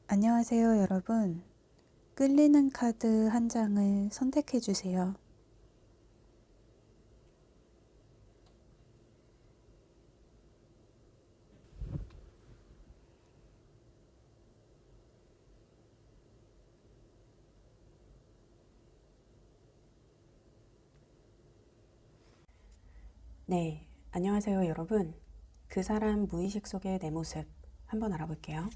안녕하세요, 여러분. 끌리는 카드 한 장을 선택해 주세요. 네, 안녕하세요, 여러분. 그 사람 무의식 속의 내 모습 한번 알아볼게요.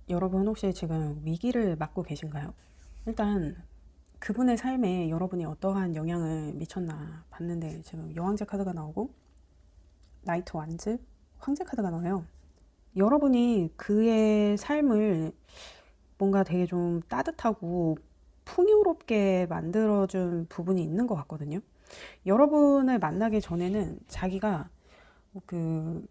여러분 혹시 지금 위기를 맞고 계신가요? 일단 그분의 삶에 여러분이 어떠한 영향을 미쳤나 봤는데 지금 여왕제 카드가 나오고 나이트 완즈, 황제 카드가 나와요. 여러분이 그의 삶을 뭔가 되게 좀 따뜻하고 풍요롭게 만들어준 부분이 있는 것 같거든요. 여러분을 만나기 전에는 자기가 그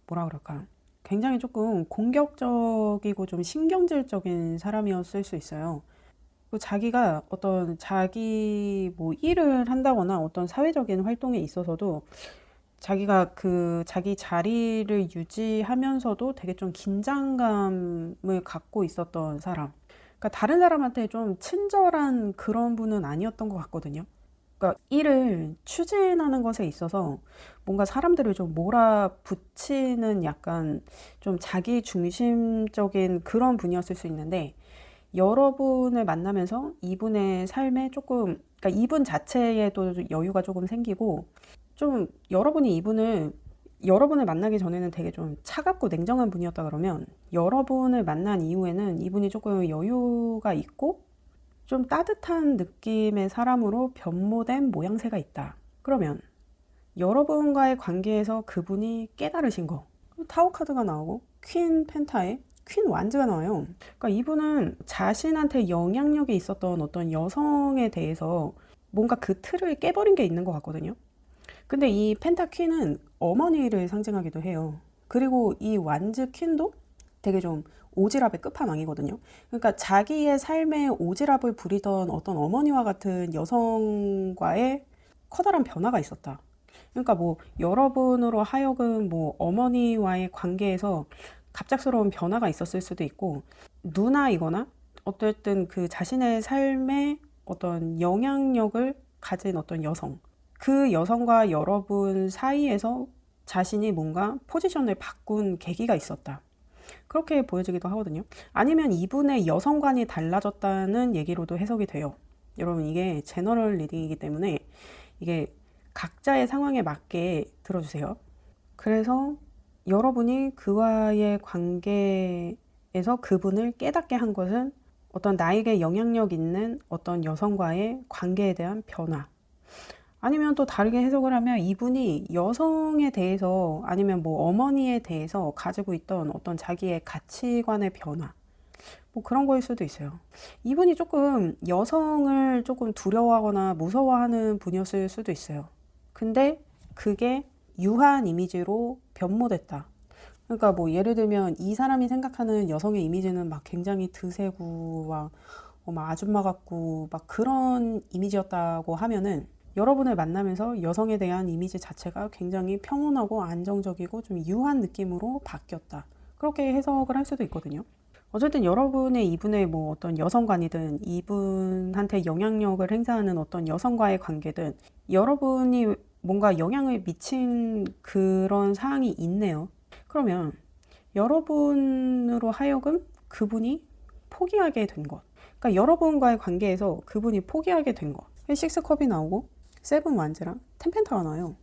뭐라 그럴까, 굉장히 조금 공격적이고 좀 신경질적인 사람이었을 수 있어요. 자기가 어떤 자기 뭐 일을 한다거나 어떤 사회적인 활동에 있어서도 자기가 그 자기 자리를 유지하면서도 되게 좀 긴장감을 갖고 있었던 사람. 그러니까 다른 사람한테 좀 친절한 그런 분은 아니었던 것 같거든요. 그러니까 일을 추진하는 것에 있어서 뭔가 사람들을 좀 몰아붙이는 약간 좀 자기 중심적인 그런 분이었을 수 있는데, 여러분을 만나면서 이분의 삶에 조금, 그러니까 이분 자체에도 여유가 조금 생기고, 좀 여러분을 만나기 전에는 되게 좀 차갑고 냉정한 분이었다 그러면, 여러분을 만난 이후에는 이분이 조금 여유가 있고 좀 따뜻한 느낌의 사람으로 변모된 모양새가 있다. 그러면 여러분과의 관계에서 그분이 깨달으신 거. 타워 카드가 나오고 퀸 펜타에 퀸 완즈가 나와요. 그러니까 이분은 자신한테 영향력이 있었던 어떤 여성에 대해서 뭔가 그 틀을 깨버린 게 있는 것 같거든요. 근데 이 펜타 퀸은 어머니를 상징하기도 해요. 그리고 이 완즈 퀸도 되게 좀 오지랖의 끝판왕이거든요. 그러니까 자기의 삶에 오지랖을 부리던 어떤 어머니와 같은 여성과의 커다란 변화가 있었다. 그러니까 뭐 여러분으로 하여금 뭐 어머니와의 관계에서 갑작스러운 변화가 있었을 수도 있고, 누나이거나 어쨌든 그 자신의 삶에 어떤 영향력을 가진 어떤 여성, 그 여성과 여러분 사이에서 자신이 뭔가 포지션을 바꾼 계기가 있었다. 그렇게 보여지기도 하거든요. 아니면 이분의 여성관이 달라졌다는 얘기로도 해석이 돼요. 여러분, 이게 제너럴 리딩이기 때문에 이게 각자의 상황에 맞게 들어주세요. 그래서 여러분이 그와의 관계에서 그분을 깨닫게 한 것은 어떤 나에게 영향력 있는 어떤 여성과의 관계에 대한 변화. 아니면 또 다르게 해석을 하면 이분이 여성에 대해서 아니면 뭐 어머니에 대해서 가지고 있던 어떤 자기의 가치관의 변화, 뭐 그런 거일 수도 있어요. 이분이 조금 여성을 조금 두려워하거나 무서워하는 분이었을 수도 있어요. 근데 그게 유한 이미지로 변모됐다. 그러니까 뭐 예를 들면 이 사람이 생각하는 여성의 이미지는 막 굉장히 드세고 막 아줌마 같고 막 그런 이미지였다고 하면은, 여러분을 만나면서 여성에 대한 이미지 자체가 굉장히 평온하고 안정적이고 좀 유한 느낌으로 바뀌었다. 그렇게 해석을 할 수도 있거든요. 어쨌든 여러분의 이분의 뭐 어떤 여성관이든 이분한테 영향력을 행사하는 어떤 여성과의 관계든 여러분이 뭔가 영향을 미친 그런 사항이 있네요. 그러면 여러분으로 하여금 그분이 포기하게 된 것. 그러니까 여러분과의 관계에서 그분이 포기하게 된 것. 식스 컵이 나오고 세븐 완즈랑 텐펜타가 나와요.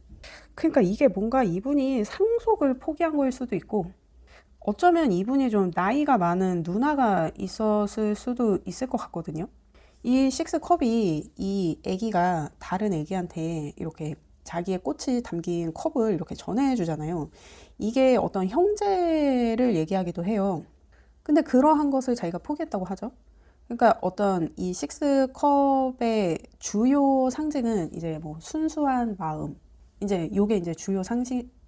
그러니까 이게 뭔가 이분이 상속을 포기한 거일 수도 있고, 어쩌면 이분이 좀 나이가 많은 누나가 있었을 수도 있을 것 같거든요. 이 식스 컵이 이 애기가 다른 애기한테 이렇게 자기의 꽃이 담긴 컵을 이렇게 전해주잖아요. 이게 어떤 형제를 얘기하기도 해요. 근데 그러한 것을 자기가 포기했다고 하죠. 그러니까 어떤 이 식스컵의 주요 상징은 이제 뭐 순수한 마음, 이제 요게 이제 주요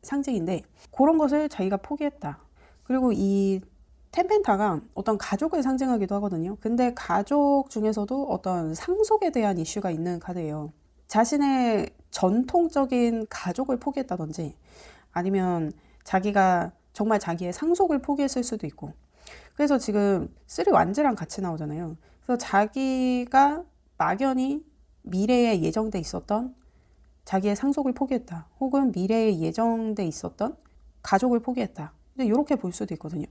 상징인데 그런 것을 자기가 포기했다. 그리고 이 텐펜타가 어떤 가족을 상징하기도 하거든요. 근데 가족 중에서도 어떤 상속에 대한 이슈가 있는 카드예요. 자신의 전통적인 가족을 포기했다든지 아니면 자기가 정말 자기의 상속을 포기했을 수도 있고. 그래서 지금 쓰리 완즈랑 같이 나오잖아요. 그래서 자기가 막연히 미래에 예정돼 있었던 자기의 상속을 포기했다. 혹은 미래에 예정돼 있었던 가족을 포기했다. 이렇게 볼 수도 있거든요.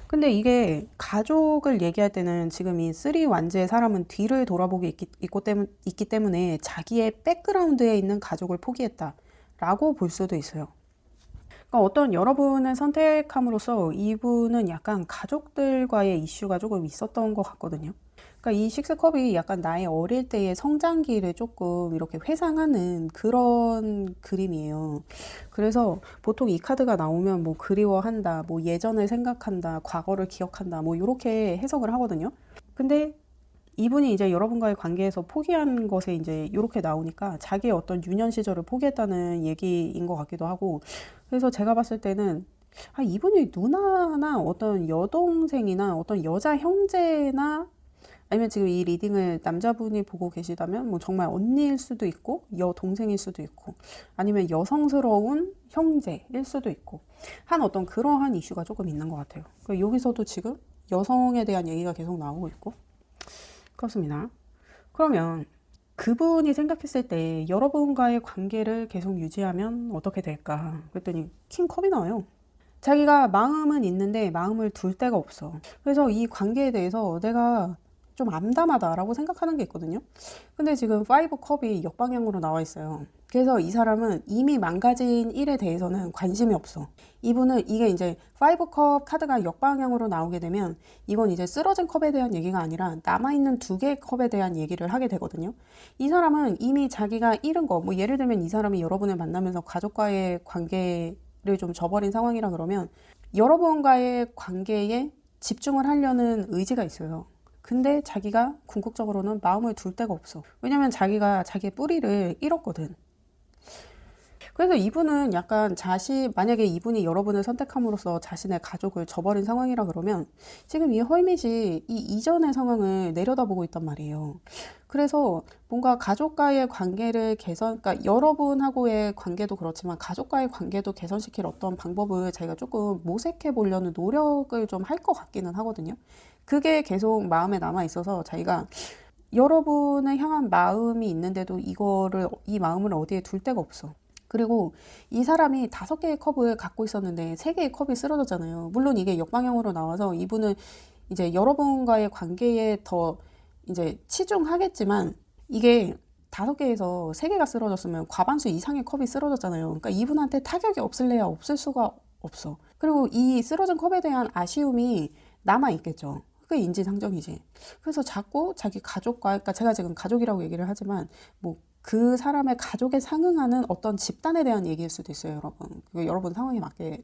근데 이게 가족을 얘기할 때는 지금 이 쓰리 완즈의 사람은 뒤를 돌아보기 있기 때문에 자기의 백그라운드에 있는 가족을 포기했다라고 볼 수도 있어요. 그러니까 어떤 여러분을 선택함으로써 이분은 약간 가족들과의 이슈가 조금 있었던 것 같거든요. 그러니까 이 식스컵이 약간 나의 어릴 때의 성장기를 조금 이렇게 회상하는 그런 그림이에요. 그래서 보통 이 카드가 나오면 뭐 그리워한다, 뭐 예전을 생각한다, 과거를 기억한다, 뭐 이렇게 해석을 하거든요. 근데 이분이 이제 여러분과의 관계에서 포기한 것에 이제 이렇게 나오니까 자기의 어떤 유년 시절을 포기했다는 얘기인 것 같기도 하고, 그래서 제가 봤을 때는 이분이 누나나 어떤 여동생이나 어떤 여자 형제나 아니면 지금 이 리딩을 남자분이 보고 계시다면 뭐 정말 언니일 수도 있고 여동생일 수도 있고 아니면 여성스러운 형제일 수도 있고 한 어떤 그러한 이슈가 조금 있는 것 같아요. 여기서도 지금 여성에 대한 얘기가 계속 나오고 있고 그렇습니다. 그러면 그분이 생각했을 때 여러분과의 관계를 계속 유지하면 어떻게 될까? 그랬더니 킹컵이 나와요. 자기가 마음은 있는데 마음을 둘 데가 없어. 그래서 이 관계에 대해서 내가 좀 암담하다라고 생각하는 게 있거든요. 근데 지금 5컵이 역방향으로 나와 있어요. 그래서 이 사람은 이미 망가진 일에 대해서는 관심이 없어. 이분은 이게 이제 5컵 카드가 역방향으로 나오게 되면 이건 이제 쓰러진 컵에 대한 얘기가 아니라 남아있는 두 개의 컵에 대한 얘기를 하게 되거든요. 이 사람은 이미 자기가 잃은 거, 뭐 예를 들면 이 사람이 여러분을 만나면서 가족과의 관계를 좀 저버린 상황이라 그러면 여러분과의 관계에 집중을 하려는 의지가 있어요. 근데 자기가 궁극적으로는 마음을 둘 데가 없어. 왜냐면 자기가 자기의 뿌리를 잃었거든. 그래서 이분은 약간 만약에 이분이 여러분을 선택함으로써 자신의 가족을 저버린 상황이라 그러면 지금 이 헐밋이 이 이전의 상황을 내려다보고 있단 말이에요. 그래서 뭔가 가족과의 관계를 그러니까 여러분하고의 관계도 그렇지만 가족과의 관계도 개선시킬 어떤 방법을 자기가 조금 모색해 보려는 노력을 좀 할 것 같기는 하거든요. 그게 계속 마음에 남아 있어서 자기가 여러분을 향한 마음이 있는데도 이 마음을 어디에 둘 데가 없어. 그리고 이 사람이 5개의 컵을 갖고 있었는데 3개의 컵이 쓰러졌잖아요. 물론 이게 역방향으로 나와서 이분은 이제 여러분과의 관계에 더 이제 치중하겠지만 이게 5개에서 3개가 쓰러졌으면 과반수 이상의 컵이 쓰러졌잖아요. 그러니까 이분한테 타격이 없을래야 없을 수가 없어. 그리고 이 쓰러진 컵에 대한 아쉬움이 남아있겠죠. 그게 인지상정이지. 그래서 자꾸 자기 가족과, 그러니까 제가 지금 가족이라고 얘기를 하지만 뭐 그 사람의 가족에 상응하는 어떤 집단에 대한 얘기일 수도 있어요, 여러분. 여러분 상황에 맞게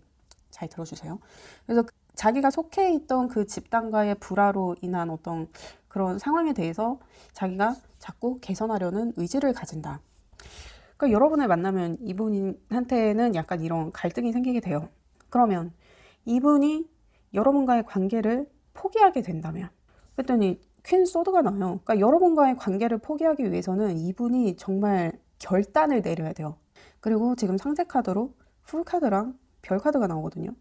잘 들어주세요. 그래서 자기가 속해 있던 그 집단과의 불화로 인한 어떤 그런 상황에 대해서 자기가 자꾸 개선하려는 의지를 가진다. 그러니까 여러분을 만나면 이분한테는 약간 이런 갈등이 생기게 돼요. 그러면 이분이 여러분과의 관계를 포기하게 된다면 그랬더니 퀸 소드가 나요. 그러니까 여러분과의 관계를 포기하기 위해서는 이분이 정말 결단을 내려야 돼요. 그리고 지금 상세 카드로 풀 카드랑 별 카드가 나오거든요.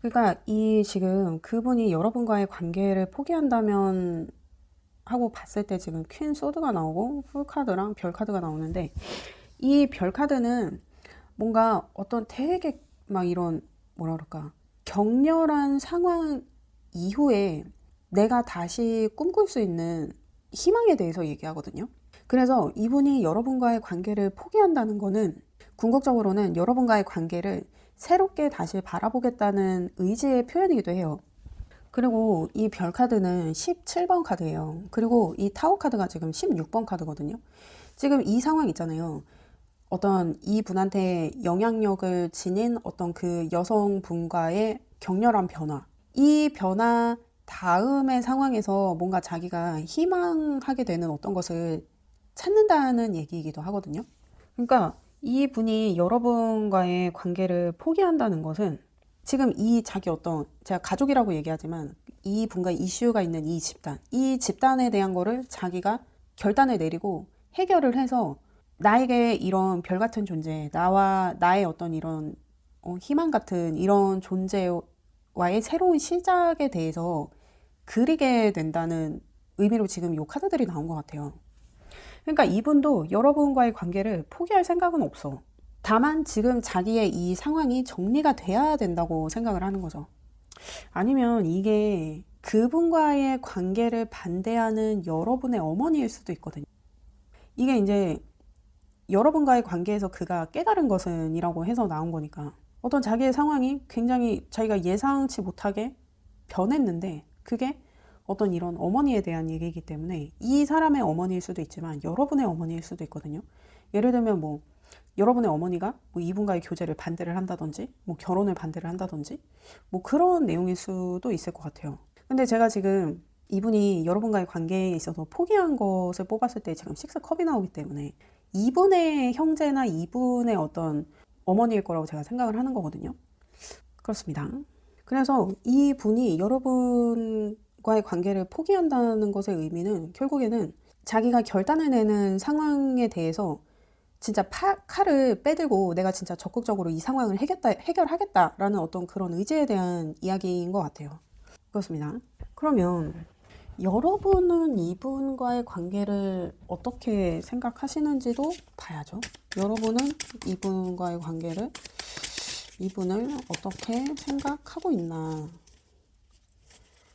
그러니까 지금 그분이 여러분과의 관계를 포기한다면 하고 봤을 때 지금 퀸 소드가 나오고 풀 카드랑 별 카드가 나오는데 이 별 카드는 뭔가 어떤 되게 막 이런 뭐라 그럴까 격렬한 상황 이후에 내가 다시 꿈꿀 수 있는 희망에 대해서 얘기하거든요. 그래서 이분이 여러분과의 관계를 포기한다는 거는 궁극적으로는 여러분과의 관계를 새롭게 다시 바라보겠다는 의지의 표현이기도 해요. 그리고 이 별 카드는 17번 카드예요. 그리고 이 타워 카드가 지금 16번 카드거든요. 지금 이 상황 있잖아요. 어떤 이분한테 영향력을 지닌 어떤 그 여성분과의 격렬한 변화. 이 변화 다음의 상황에서 뭔가 자기가 희망하게 되는 어떤 것을 찾는다는 얘기이기도 하거든요. 그러니까 이분이 여러분과의 관계를 포기한다는 것은 지금 이 자기 어떤, 제가 가족이라고 얘기하지만 이분과 이슈가 있는 이 집단에 대한 거를 자기가 결단을 내리고 해결을 해서 나에게 이런 별 같은 존재, 나와 나의 어떤 이런 희망 같은 이런 존재와의 새로운 시작에 대해서 그리게 된다는 의미로 지금 이 카드들이 나온 것 같아요. 그러니까 이분도 여러분과의 관계를 포기할 생각은 없어. 다만 지금 자기의 이 상황이 정리가 돼야 된다고 생각을 하는 거죠. 아니면 이게 그분과의 관계를 반대하는 여러분의 어머니일 수도 있거든요. 이게 이제 여러분과의 관계에서 그가 깨달은 것은 이라고 해서 나온 거니까 어떤 자기의 상황이 굉장히 자기가 예상치 못하게 변했는데 그게 어떤 이런 어머니에 대한 얘기이기 때문에 이 사람의 어머니일 수도 있지만 여러분의 어머니일 수도 있거든요. 예를 들면 뭐 여러분의 어머니가 뭐 이분과의 교제를 반대를 한다든지 뭐 결혼을 반대를 한다든지 뭐 그런 내용일 수도 있을 것 같아요. 근데 제가 지금 이분이 여러분과의 관계에 있어서 포기한 것을 뽑았을 때 지금 6컵이 나오기 때문에 이분의 형제나 이분의 어떤 어머니일 거라고 제가 생각을 하는 거거든요. 그렇습니다. 그래서 이분이 여러분과의 관계를 포기한다는 것의 의미는 결국에는 자기가 결단을 내는 상황에 대해서 진짜 칼을 빼들고 내가 진짜 적극적으로 이 상황을 해결하겠다라는 어떤 그런 의지에 대한 이야기인 것 같아요. 그렇습니다. 그러면 여러분은 이분과의 관계를 어떻게 생각하시는지도 봐야죠. 여러분은 이분과의 관계를, 이분을 어떻게 생각하고 있나.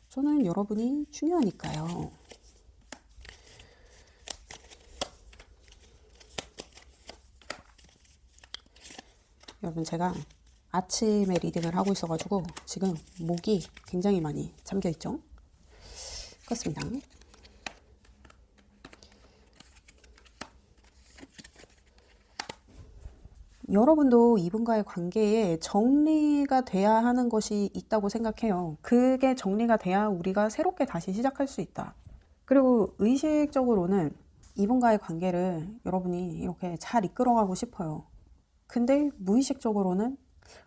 저는 여러분이 중요하니까요. 여러분, 제가 아침에 리딩을 하고 있어가지고 지금 목이 굉장히 많이 잠겨있죠. 그렇습니다. 여러분도 이분과의 관계에 정리가 돼야 하는 것이 있다고 생각해요. 그게 정리가 돼야 우리가 새롭게 다시 시작할 수 있다. 그리고 의식적으로는 이분과의 관계를 여러분이 이렇게 잘 이끌어가고 싶어요. 근데 무의식적으로는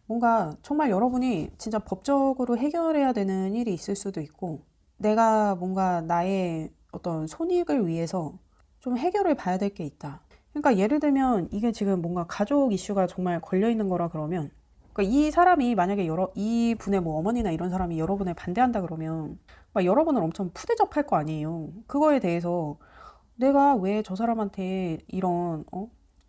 뭔가 정말 여러분이 진짜 법적으로 해결해야 되는 일이 있을 수도 있고 내가 뭔가 나의 어떤 손익을 위해서 좀 해결을 봐야 될 게 있다. 그러니까 예를 들면 이게 지금 뭔가 가족 이슈가 정말 걸려있는 거라 그러면 그러니까 이 사람이 만약에 이 분의 뭐 어머니나 이런 사람이 여러분을 반대한다 그러면 막 여러분을 엄청 푸대접할 거 아니에요. 그거에 대해서 내가 왜 저 사람한테 이런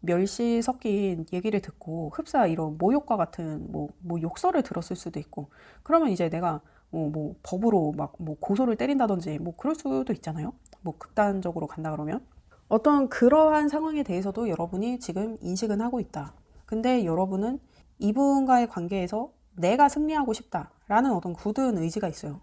멸시 섞인 얘기를 듣고 흡사 이런 모욕과 같은 뭐 욕설을 들었을 수도 있고 그러면 이제 내가 뭐 법으로 막 뭐 고소를 때린다든지 뭐 그럴 수도 있잖아요. 뭐 극단적으로 간다 그러면 어떤 그러한 상황에 대해서도 여러분이 지금 인식은 하고 있다. 근데 여러분은 이분과의 관계에서 내가 승리하고 싶다라는 어떤 굳은 의지가 있어요.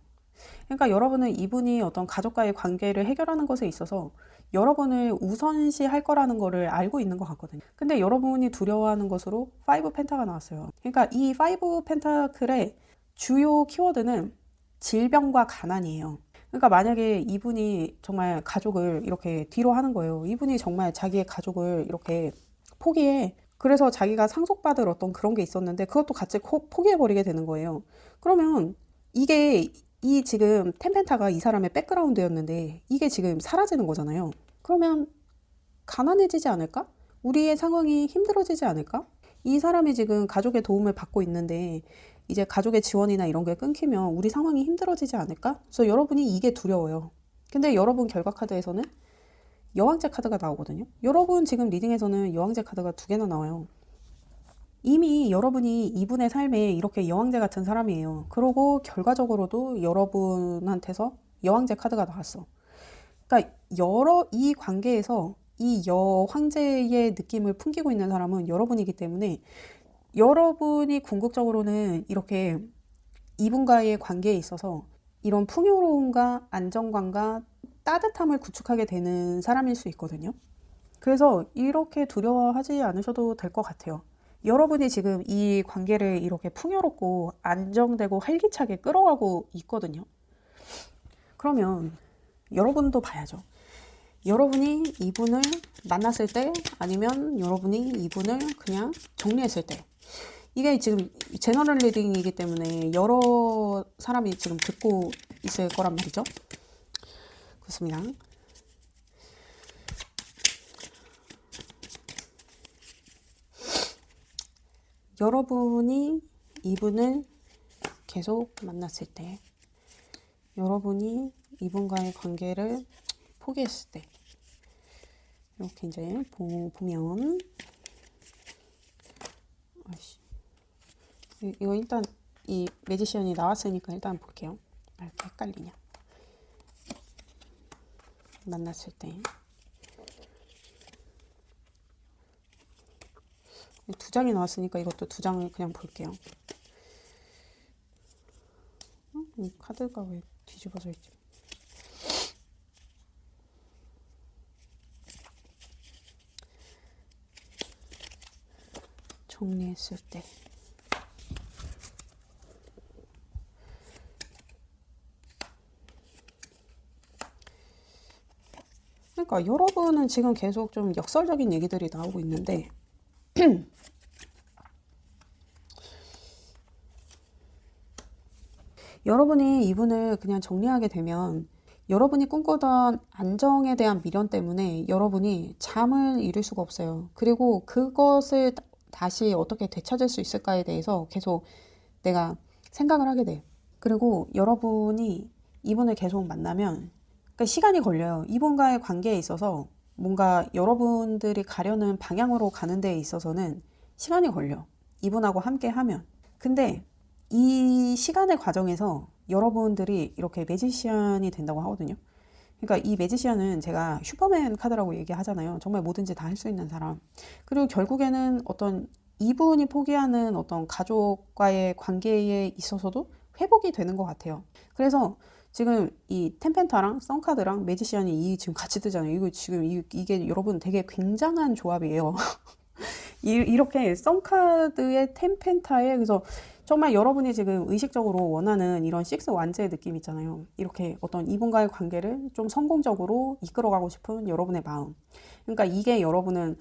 그러니까 여러분은 이분이 어떤 가족과의 관계를 해결하는 것에 있어서 여러분을 우선시할 거라는 거를 알고 있는 것 같거든요. 근데 여러분이 두려워하는 것으로 5 펜타가 나왔어요. 그러니까 이 5 펜타클의 주요 키워드는 질병과 가난이에요. 그러니까 만약에 이분이 정말 가족을 이렇게 뒤로 하는 거예요. 이분이 정말 자기의 가족을 이렇게 포기해. 그래서 자기가 상속받을 어떤 그런 게 있었는데 그것도 같이 포기해버리게 되는 거예요. 그러면 이게 이 지금 템펜타가 이 사람의 백그라운드였는데 이게 지금 사라지는 거잖아요. 그러면 가난해지지 않을까? 우리의 상황이 힘들어지지 않을까? 이 사람이 지금 가족의 도움을 받고 있는데 이제 가족의 지원이나 이런 게 끊기면 우리 상황이 힘들어지지 않을까? 그래서 여러분이 이게 두려워요. 근데 여러분 결과 카드에서는 여왕제 카드가 나오거든요. 여러분 지금 리딩에서는 여왕제 카드가 2개나 나와요. 이미 여러분이 이분의 삶에 이렇게 여왕제 같은 사람이에요. 그러고 결과적으로도 여러분한테서 여왕제 카드가 나왔어. 그러니까 이 관계에서 이 여황제의 느낌을 풍기고 있는 사람은 여러분이기 때문에 여러분이 궁극적으로는 이렇게 이분과의 관계에 있어서 이런 풍요로움과 안정감과 따뜻함을 구축하게 되는 사람일 수 있거든요. 그래서 이렇게 두려워하지 않으셔도 될 것 같아요. 여러분이 지금 이 관계를 이렇게 풍요롭고 안정되고 활기차게 끌어가고 있거든요. 그러면 여러분도 봐야죠. 여러분이 이분을 만났을 때 아니면 여러분이 이분을 그냥 정리했을 때, 이게 지금 제너럴 리딩이기 때문에 여러 사람이 지금 듣고 있을 거란 말이죠. 그렇습니다. 여러분이 이분을 계속 만났을 때, 여러분이 이분과의 관계를 포기했을 때, 이렇게 이제 보면, 이거 일단 이 매지션이 나왔으니까 일단 볼게요. 왜 이렇게 헷갈리냐. 만났을 때. 두 장이 나왔으니까 이것도 두 장을 그냥 볼게요. 이 카드가 왜 뒤집어져 있지? 정리했을 때. 그러니까 여러분은 지금 계속 좀 역설적인 얘기들이 나오고 있는데 여러분이 이분을 그냥 정리하게 되면 여러분이 꿈꾸던 안정에 대한 미련 때문에 여러분이 잠을 이룰 수가 없어요. 그리고 그것을 다시 어떻게 되찾을 수 있을까에 대해서 계속 내가 생각을 하게 돼요. 그리고 여러분이 이분을 계속 만나면, 그러니까 시간이 걸려요. 이분과의 관계에 있어서 뭔가 여러분들이 가려는 방향으로 가는 데에 있어서는 시간이 걸려. 이분하고 함께 하면. 근데 이 시간의 과정에서 여러분들이 이렇게 매지션이 된다고 하거든요. 그러니까 이 매지션은 제가 슈퍼맨 카드라고 얘기하잖아요. 정말 뭐든지 다 할 수 있는 사람. 그리고 결국에는 어떤 이분이 포기하는 어떤 가족과의 관계에 있어서도 회복이 되는 것 같아요. 그래서 지금 이 템펜타랑 썬카드랑 매지션이 지금 같이 뜨잖아요. 이거 지금 이게 여러분 되게 굉장한 조합이에요. 이렇게 썬카드의 템펜타에, 그래서 정말 여러분이 지금 의식적으로 원하는 이런 식스 완제의 느낌 있잖아요. 이렇게 어떤 이분과의 관계를 좀 성공적으로 이끌어가고 싶은 여러분의 마음. 그러니까 이게 여러분은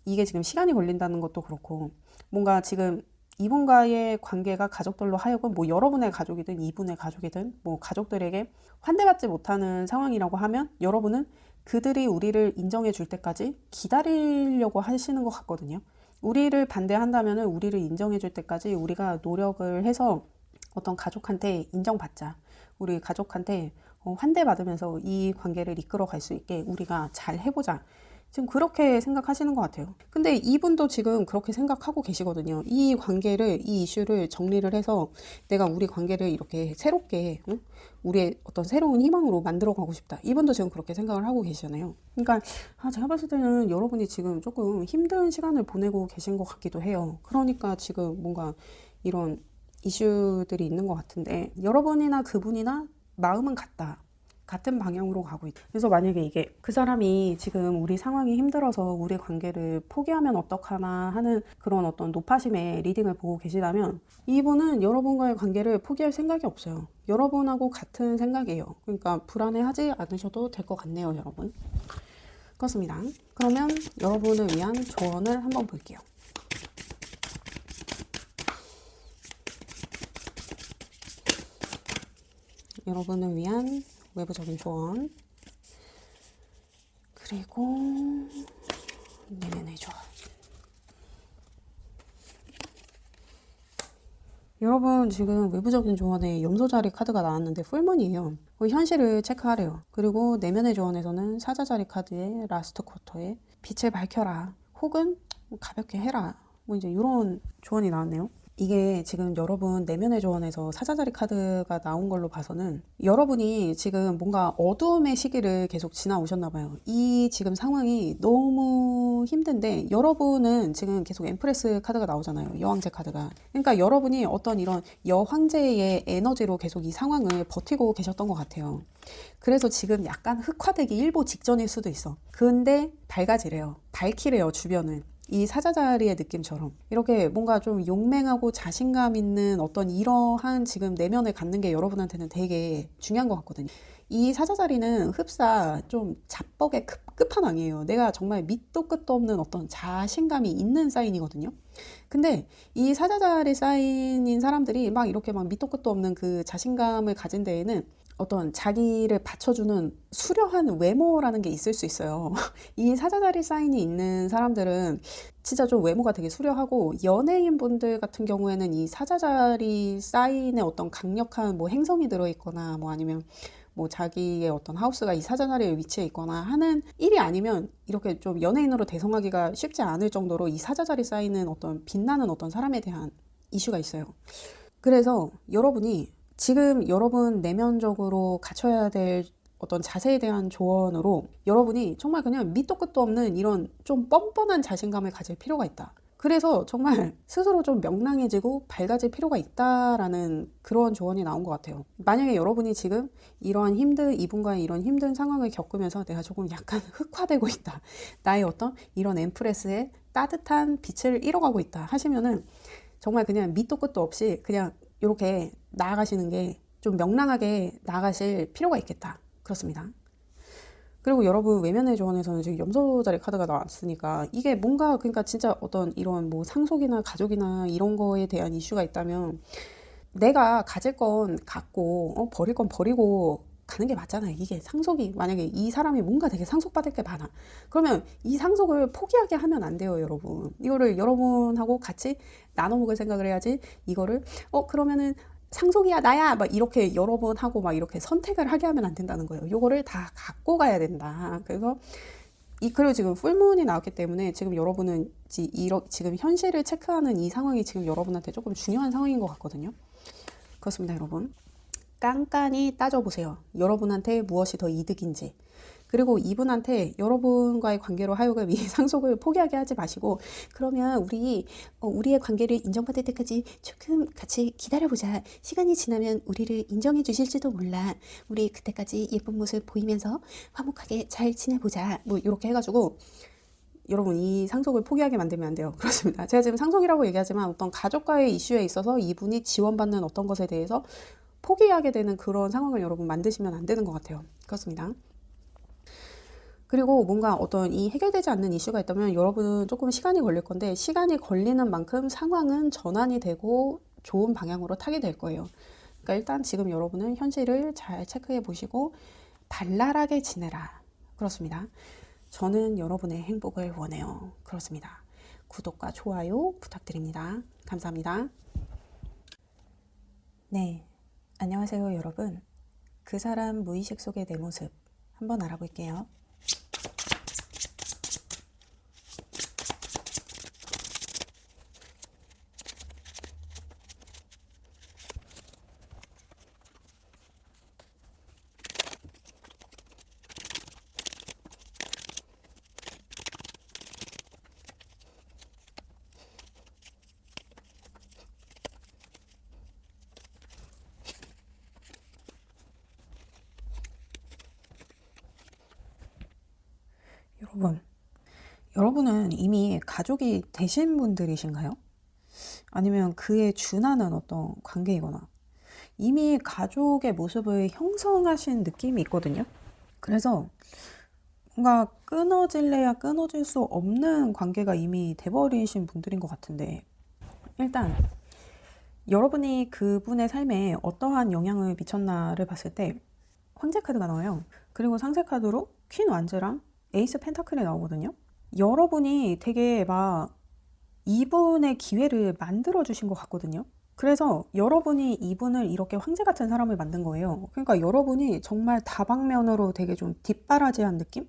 이게 지금 시간이 걸린다는 것도 그렇고, 뭔가 지금 이분과의 관계가 가족들로 하여금 뭐 여러분의 가족이든 이분의 가족이든 뭐 가족들에게 환대받지 못하는 상황이라고 하면 여러분은 그들이 우리를 인정해 줄 때까지 기다리려고 하시는 것 같거든요. 우리를 반대한다면은 우리를 인정해 줄 때까지 우리가 노력을 해서 어떤 가족한테 인정받자. 우리 가족한테 환대받으면서 이 관계를 이끌어 갈 수 있게 우리가 잘 해보자. 지금 그렇게 생각하시는 것 같아요. 근데 이분도 지금 그렇게 생각하고 계시거든요. 이 관계를, 이 이슈를 정리를 해서 내가 우리 관계를 이렇게 새롭게, 우리의 어떤 새로운 희망으로 만들어 가고 싶다. 이분도 지금 그렇게 생각을 하고 계시잖아요. 그러니까 제가 봤을 때는 여러분이 지금 조금 힘든 시간을 보내고 계신 것 같기도 해요. 그러니까 지금 뭔가 이런 이슈들이 있는 것 같은데, 여러분이나 그분이나 마음은 같다. 같은 방향으로 가고 있다. 그래서 만약에 이게 그 사람이 지금 우리 상황이 힘들어서 우리 관계를 포기하면 어떡하나 하는 그런 어떤 노파심의 리딩을 보고 계시다면, 이분은 여러분과의 관계를 포기할 생각이 없어요. 여러분하고 같은 생각이에요. 그러니까 불안해하지 않으셔도 될 것 같네요, 여러분. 그렇습니다. 그러면 여러분을 위한 조언을 한번 볼게요. 여러분을 위한 외부적인 조언, 그리고 내면의 조언. 여러분 지금 외부적인 조언에 염소자리 카드가 나왔는데 풀문이에요. 현실을 체크하래요. 그리고 내면의 조언에서는 사자자리 카드의 라스트 쿼터에 빛을 밝혀라, 혹은 가볍게 해라, 뭐 이제 이런 조언이 나왔네요. 이게 지금 여러분 내면의 조언에서 사자자리 카드가 나온 걸로 봐서는 여러분이 지금 뭔가 어두움의 시기를 계속 지나오셨나 봐요. 이 지금 상황이 너무 힘든데 여러분은 지금 계속 엠프레스 카드가 나오잖아요. 여왕제 카드가. 그러니까 여러분이 어떤 이런 여황제의 에너지로 계속 이 상황을 버티고 계셨던 것 같아요. 그래서 지금 약간 흑화되기 일보 직전일 수도 있어. 근데 밝아지래요. 밝히래요, 주변을. 이 사자자리의 느낌처럼 이렇게 뭔가 좀 용맹하고 자신감 있는 어떤 이러한 지금 내면을 갖는 게 여러분한테는 되게 중요한 것 같거든요. 이 사자자리는 흡사 좀 자뻑의 끝판왕이에요. 내가 정말 밑도 끝도 없는 어떤 자신감이 있는 사인이거든요. 근데 이 사자자리 사인인 사람들이 막 이렇게 막 밑도 끝도 없는 그 자신감을 가진 데에는 어떤 자기를 받쳐주는 수려한 외모라는 게 있을 수 있어요. 이 사자자리 사인이 있는 사람들은 진짜 좀 외모가 되게 수려하고 연예인 분들 같은 경우에는 이 사자자리 사인에 어떤 강력한 뭐 행성이 들어있거나 뭐 아니면 뭐 자기의 어떤 하우스가 이 사자자리에 위치해 있거나 하는 일이 아니면 이렇게 좀 연예인으로 대성하기가 쉽지 않을 정도로 이 사자자리 사인은 어떤 빛나는 어떤 사람에 대한 이슈가 있어요. 그래서 여러분이 지금 여러분 내면적으로 갖춰야 될 어떤 자세에 대한 조언으로 여러분이 정말 그냥 밑도 끝도 없는 이런 좀 뻔뻔한 자신감을 가질 필요가 있다. 그래서 정말 스스로 좀 명랑해지고 밝아질 필요가 있다라는 그런 조언이 나온 것 같아요. 만약에 여러분이 지금 이분과의 이런 힘든 상황을 겪으면서 내가 조금 약간 흑화되고 있다. 나의 어떤 이런 엠프레스의 따뜻한 빛을 잃어가고 있다 하시면은 정말 그냥 밑도 끝도 없이 그냥 이렇게 나아가시는 게 좀 명랑하게 나아가실 필요가 있겠다. 그렇습니다. 그리고 여러분 외면의 조언에서는 지금 염소자리 카드가 나왔으니까 이게 뭔가 그러니까 진짜 어떤 이런 뭐 상속이나 가족이나 이런 거에 대한 이슈가 있다면 내가 가질 건 갖고 버릴 건 버리고 가는 게 맞잖아요. 이게 상속이 만약에 이 사람이 뭔가 되게 상속받을 게 많아. 그러면 이 상속을 포기하게 하면 안 돼요, 여러분. 이거를 여러분하고 같이 나눠 먹을 생각을 해야지. 이거를 그러면은 상속이야 나야 막 이렇게 여러분하고 막 이렇게 선택을 하게 하면 안 된다는 거예요. 요거를 다 갖고 가야 된다. 그래서 그리고 지금 풀문이 나왔기 때문에 지금 여러분은 지금 현실을 체크하는 이 상황이 지금 여러분한테 조금 중요한 상황인 것 같거든요. 그렇습니다, 여러분. 깐깐히 따져보세요. 여러분한테 무엇이 더 이득인지. 그리고 이분한테 여러분과의 관계로 하여금 이 상속을 포기하게 하지 마시고 그러면 우리의 관계를 인정받을 때까지 조금 같이 기다려보자. 시간이 지나면 우리를 인정해 주실지도 몰라. 우리 그때까지 예쁜 모습 보이면서 화목하게 잘 지내보자. 뭐 이렇게 해가지고 여러분 이 상속을 포기하게 만들면 안 돼요. 그렇습니다. 제가 지금 상속이라고 얘기하지만 어떤 가족과의 이슈에 있어서 이분이 지원받는 어떤 것에 대해서 포기하게 되는 그런 상황을 여러분 만드시면 안 되는 것 같아요. 그렇습니다. 그리고 뭔가 어떤 이 해결되지 않는 이슈가 있다면 여러분은 조금 시간이 걸릴 건데 시간이 걸리는 만큼 상황은 전환이 되고 좋은 방향으로 타게 될 거예요. 그러니까 일단 지금 여러분은 현실을 잘 체크해 보시고 발랄하게 지내라. 그렇습니다. 저는 여러분의 행복을 원해요. 그렇습니다. 구독과 좋아요 부탁드립니다. 감사합니다. 네, 안녕하세요 여러분. 그 사람 무의식 속의 내 모습 한번 알아볼게요. 여러분은 이미 가족이 되신 분들이신가요? 아니면 그에 준하는 어떤 관계이거나 이미 가족의 모습을 형성하신 느낌이 있거든요. 그래서 뭔가 끊어질래야 끊어질 수 없는 관계가 이미 돼버리신 분들인 것 같은데 일단 여러분이 그분의 삶에 어떠한 영향을 미쳤나를 봤을 때 황제 카드가 나와요. 그리고 상세 카드로 퀸 완즈랑 에이스 펜타클이 나오거든요. 여러분이 되게 막 이분의 기회를 만들어 주신 것 같거든요. 그래서 여러분이 이분을 이렇게 황제 같은 사람을 만든 거예요. 그러니까 여러분이 정말 다방면으로 되게 좀 뒷바라지한 느낌?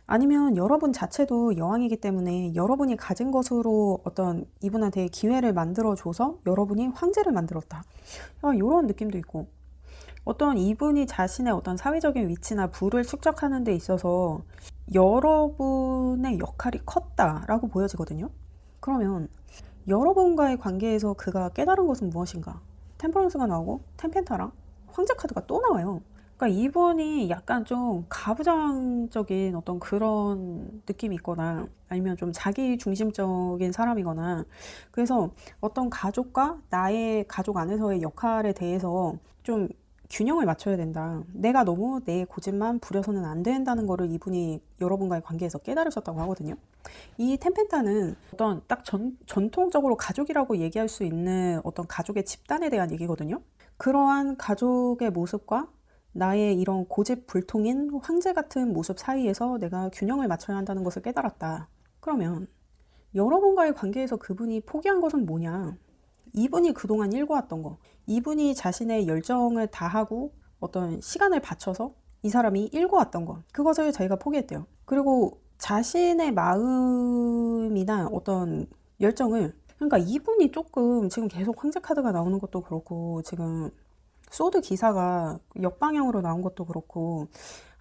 아니면 여러분 자체도 여왕이기 때문에 여러분이 가진 것으로 어떤 이분한테 기회를 만들어줘서 여러분이 황제를 만들었다. 이런 느낌도 있고, 어떤 이분이 자신의 어떤 사회적인 위치나 부를 축적하는 데 있어서 여러분의 역할이 컸다라고 보여지거든요. 그러면 여러분과의 관계에서 그가 깨달은 것은 무엇인가? 템퍼런스가 나오고 템펜타랑 황제 카드가 또 나와요. 그러니까 이분이 약간 좀 가부장적인 어떤 그런 느낌이 있거나 아니면 좀 자기 중심적인 사람이거나, 그래서 어떤 가족과 나의 가족 안에서의 역할에 대해서 좀 균형을 맞춰야 된다. 내가 너무 내 고집만 부려서는 안 된다는 거를 이분이 여러분과의 관계에서 깨달으셨다고 하거든요. 이 템펜타는 어떤 딱 전통적으로 가족이라고 얘기할 수 있는 어떤 가족의 집단에 대한 얘기거든요. 그러한 가족의 모습과 나의 이런 고집 불통인 황제 같은 모습 사이에서 내가 균형을 맞춰야 한다는 것을 깨달았다. 그러면 여러분과의 관계에서 그분이 포기한 것은 뭐냐? 이분이 그동안 일궈왔던 거, 이분이 자신의 열정을 다하고 어떤 시간을 바쳐서 이 사람이 일궈왔던 거, 그것을 자기가 포기했대요. 그리고 자신의 마음이나 어떤 열정을, 그러니까 이분이 조금 지금 계속 황제 카드가 나오는 것도 그렇고, 지금 소드 기사가 역방향으로 나온 것도 그렇고,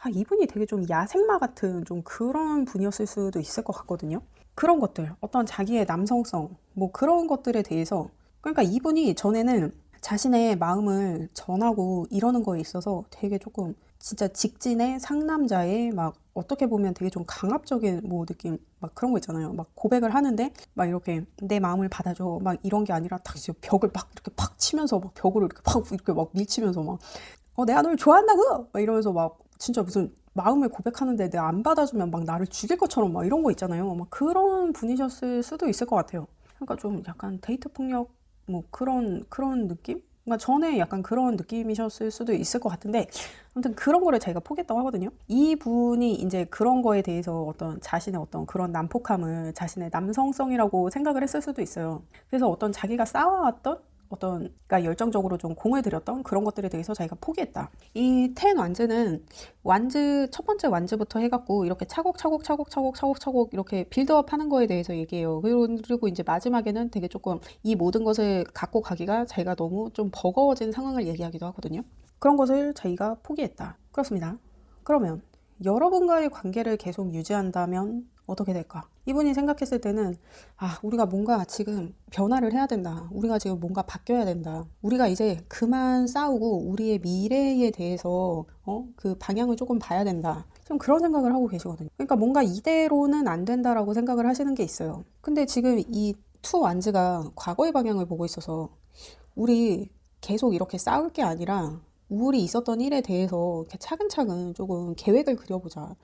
이분이 되게 좀 야생마 같은 좀 그런 분이었을 수도 있을 것 같거든요. 그런 것들, 어떤 자기의 남성성, 뭐 그런 것들에 대해서, 그러니까 이분이 전에는 자신의 마음을 전하고 이러는 거에 있어서 되게 조금 진짜 직진의 상남자의 막 어떻게 보면 되게 좀 강압적인 뭐 느낌 막 그런 거 있잖아요. 막 고백을 하는데 막 이렇게 내 마음을 받아줘 막 이런 게 아니라 딱 벽을 막 이렇게 팍 치면서 막 벽으로 이렇게 막 밀치면서 막 내가 널 좋아한다고 막 이러면서 막 진짜 무슨 마음을 고백하는데 내가 안 받아주면 막 나를 죽일 것처럼 막 이런 거 있잖아요. 막 그런 분이셨을 수도 있을 것 같아요. 그러니까 좀 약간 데이트 폭력 뭐 그런 느낌? 그러니까 전에 약간 그런 느낌이셨을 수도 있을 것 같은데, 아무튼 그런 거를 자기가 포기했다고 하거든요. 이분이 이제 그런 거에 대해서 어떤 자신의 어떤 그런 난폭함을 자신의 남성성이라고 생각을 했을 수도 있어요. 그래서 어떤 자기가 쌓아왔던 어떤, 그러니까 열정적으로 좀 공을 들였던 그런 것들에 대해서 자기가 포기했다. 이 텐 완즈는 첫 번째 완즈부터 해갖고 이렇게 차곡차곡 이렇게 빌드업 하는 거에 대해서 얘기해요. 그리고 이제 마지막에는 되게 조금 이 모든 것을 갖고 가기가 자기가 너무 좀 버거워진 상황을 얘기하기도 하거든요. 그런 것을 자기가 포기했다. 그렇습니다. 그러면 여러분과의 관계를 계속 유지한다면 어떻게 될까? 이분이 생각했을 때는 우리가 뭔가 지금 변화를 해야 된다. 우리가 지금 뭔가 바뀌어야 된다. 우리가 이제 그만 싸우고 우리의 미래에 대해서 그 방향을 조금 봐야 된다. 지금 그런 생각을 하고 계시거든요. 그러니까 뭔가 이대로는 안 된다라고 생각을 하시는 게 있어요. 근데 지금 이 투 완즈가 과거의 방향을 보고 있어서 우리 계속 이렇게 싸울 게 아니라 우리 있었던 일에 대해서 이렇게 차근차근 조금 계획을 그려보자.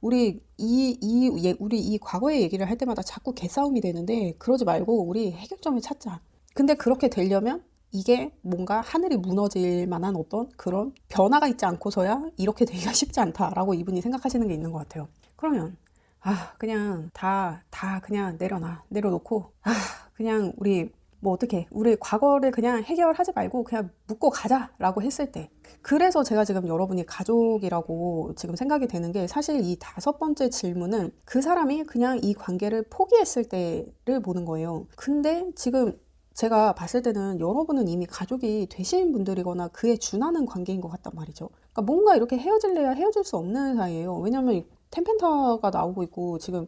우리 이 과거의 얘기를 할 때마다 자꾸 개싸움이 되는데 그러지 말고 우리 해결점을 찾자. 근데 그렇게 되려면 이게 뭔가 하늘이 무너질 만한 어떤 그런 변화가 있지 않고서야 이렇게 되기가 쉽지 않다라고 이분이 생각하시는 게 있는 것 같아요. 그러면 그냥 다 그냥 내려놓고 그냥 우리 뭐 어떻게 우리 과거를 그냥 해결하지 말고 그냥 묻고 가자라고 했을 때, 그래서 제가 지금 여러분이 가족이라고 지금 생각이 되는 게, 사실 이 5번째 질문은 그 사람이 그냥 이 관계를 포기했을 때를 보는 거예요. 근데 지금 제가 봤을 때는 여러분은 이미 가족이 되신 분들이거나 그에 준하는 관계인 것 같단 말이죠. 그러니까 뭔가 이렇게 헤어질래야 헤어질 수 없는 사이예요. 왜냐면 템펜타가 나오고 있고 지금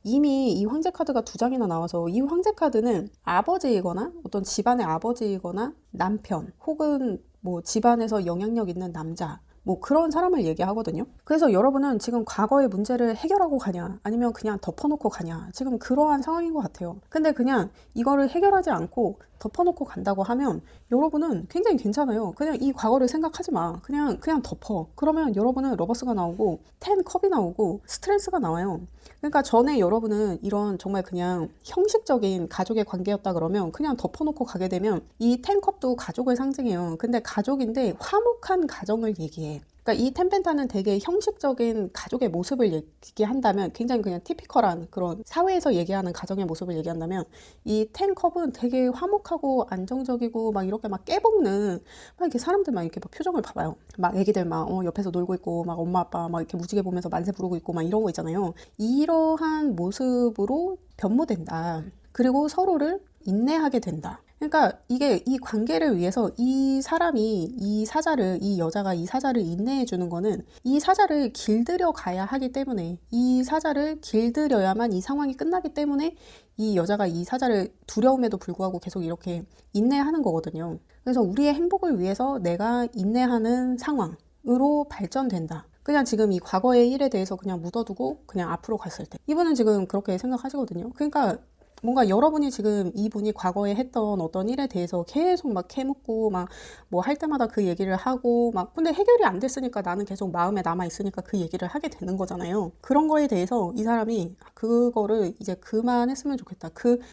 이미 이 황제 카드가 2장이나 나와서, 이 황제 카드는 아버지이거나 어떤 집안의 아버지이거나 남편 혹은 뭐 집안에서 영향력 있는 남자, 뭐 그런 사람을 얘기하거든요. 그래서 여러분은 지금 과거의 문제를 해결하고 가냐 아니면 그냥 덮어놓고 가냐, 지금 그러한 상황인 것 같아요. 근데 그냥 이거를 해결하지 않고 덮어놓고 간다고 하면 여러분은 굉장히 괜찮아요. 그냥 이 과거를 생각하지 마. 그냥 덮어. 그러면 여러분은 러버스가 나오고 10컵이 나오고 스트레스가 나와요. 그러니까 전에 여러분은 이런 정말 그냥 형식적인 가족의 관계였다 그러면 그냥 덮어놓고 가게 되면, 이 10컵도 가족을 상징해요. 근데 가족인데 화목한 가정을 얘기해. 그러니까 이 텐펜타는 되게 형식적인 가족의 모습을 얘기한다면, 굉장히 그냥 티피컬한 그런 사회에서 얘기하는 가정의 모습을 얘기한다면, 이 텐컵은 되게 화목하고 안정적이고 막 이렇게 막 깨볶는, 막 이렇게 사람들 막 이렇게 막 표정을 봐봐요. 막 애기들 막 옆에서 놀고 있고, 막 엄마 아빠 막 이렇게 무지개 보면서 만세 부르고 있고 막 이런 거 있잖아요. 이러한 모습으로 변모된다. 그리고 서로를 인내하게 된다. 그러니까 이게 이 관계를 위해서 이 사람이 이 여자가 이 사자를 인내해 주는 거는 이 사자를 길들여 가야 하기 때문에, 이 사자를 길들여야만 이 상황이 끝나기 때문에 이 여자가 이 사자를 두려움에도 불구하고 계속 이렇게 인내하는 거거든요. 그래서 우리의 행복을 위해서 내가 인내하는 상황으로 발전된다. 그냥 지금 이 과거의 일에 대해서 그냥 묻어두고 그냥 앞으로 갔을 때 이분은 지금 그렇게 생각하시거든요. 그러니까 뭔가 여러분이 지금 이분이 과거에 했던 어떤 일에 대해서 계속 막 캐묻고 막 뭐 할 때마다 그 얘기를 하고 막, 근데 해결이 안 됐으니까 나는 계속 마음에 남아 있으니까 그 얘기를 하게 되는 거잖아요. 그런 거에 대해서 이 사람이 그거를 이제 그만했으면 좋겠다.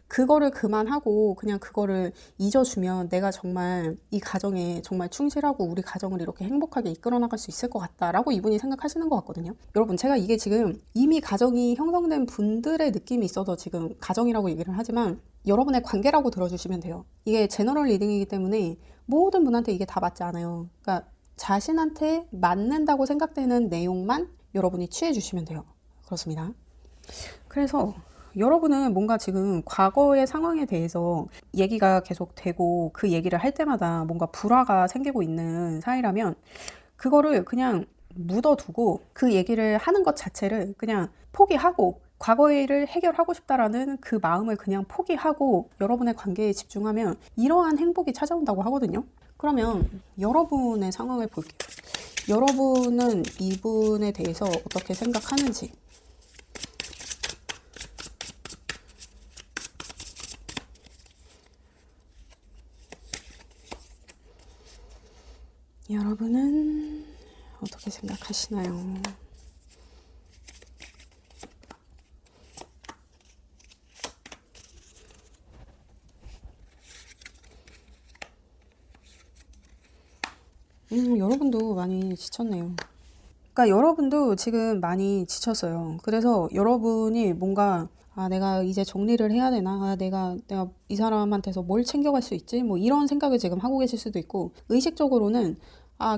그거를 그만하고 그냥 그거를 잊어주면 내가 정말 이 가정에 정말 충실하고 우리 가정을 이렇게 행복하게 이끌어 나갈 수 있을 것 같다라고 이분이 생각하시는 것 같거든요. 여러분, 제가 이게 지금 이미 가정이 형성된 분들의 느낌이 있어서 지금 가정이라고 얘기를 하지만, 여러분의 관계라고 들어주시면 돼요. 이게 제너럴 리딩이기 때문에 모든 분한테 이게 다 맞지 않아요. 그러니까 자신한테 맞는다고 생각되는 내용만 여러분이 취해 주시면 돼요. 그렇습니다. 그래서 여러분은 뭔가 지금 과거의 상황에 대해서 얘기가 계속 되고 그 얘기를 할 때마다 뭔가 불화가 생기고 있는 사이라면, 그거를 그냥 묻어두고 그 얘기를 하는 것 자체를 그냥 포기하고, 과거의 일을 해결하고 싶다라는 그 마음을 그냥 포기하고 여러분의 관계에 집중하면 이러한 행복이 찾아온다고 하거든요. 그러면 여러분의 상황을 볼게요. 여러분은 이분에 대해서 어떻게 생각하는지. 여러분은 어떻게 생각하시나요? 여러분도 많이 지쳤네요. 그러니까 여러분도 지금 많이 지쳤어요. 그래서 여러분이 뭔가, 내가 이제 정리를 해야 되나? 내가 이 사람한테서 뭘 챙겨갈 수 있지? 뭐 이런 생각을 지금 하고 계실 수도 있고, 의식적으로는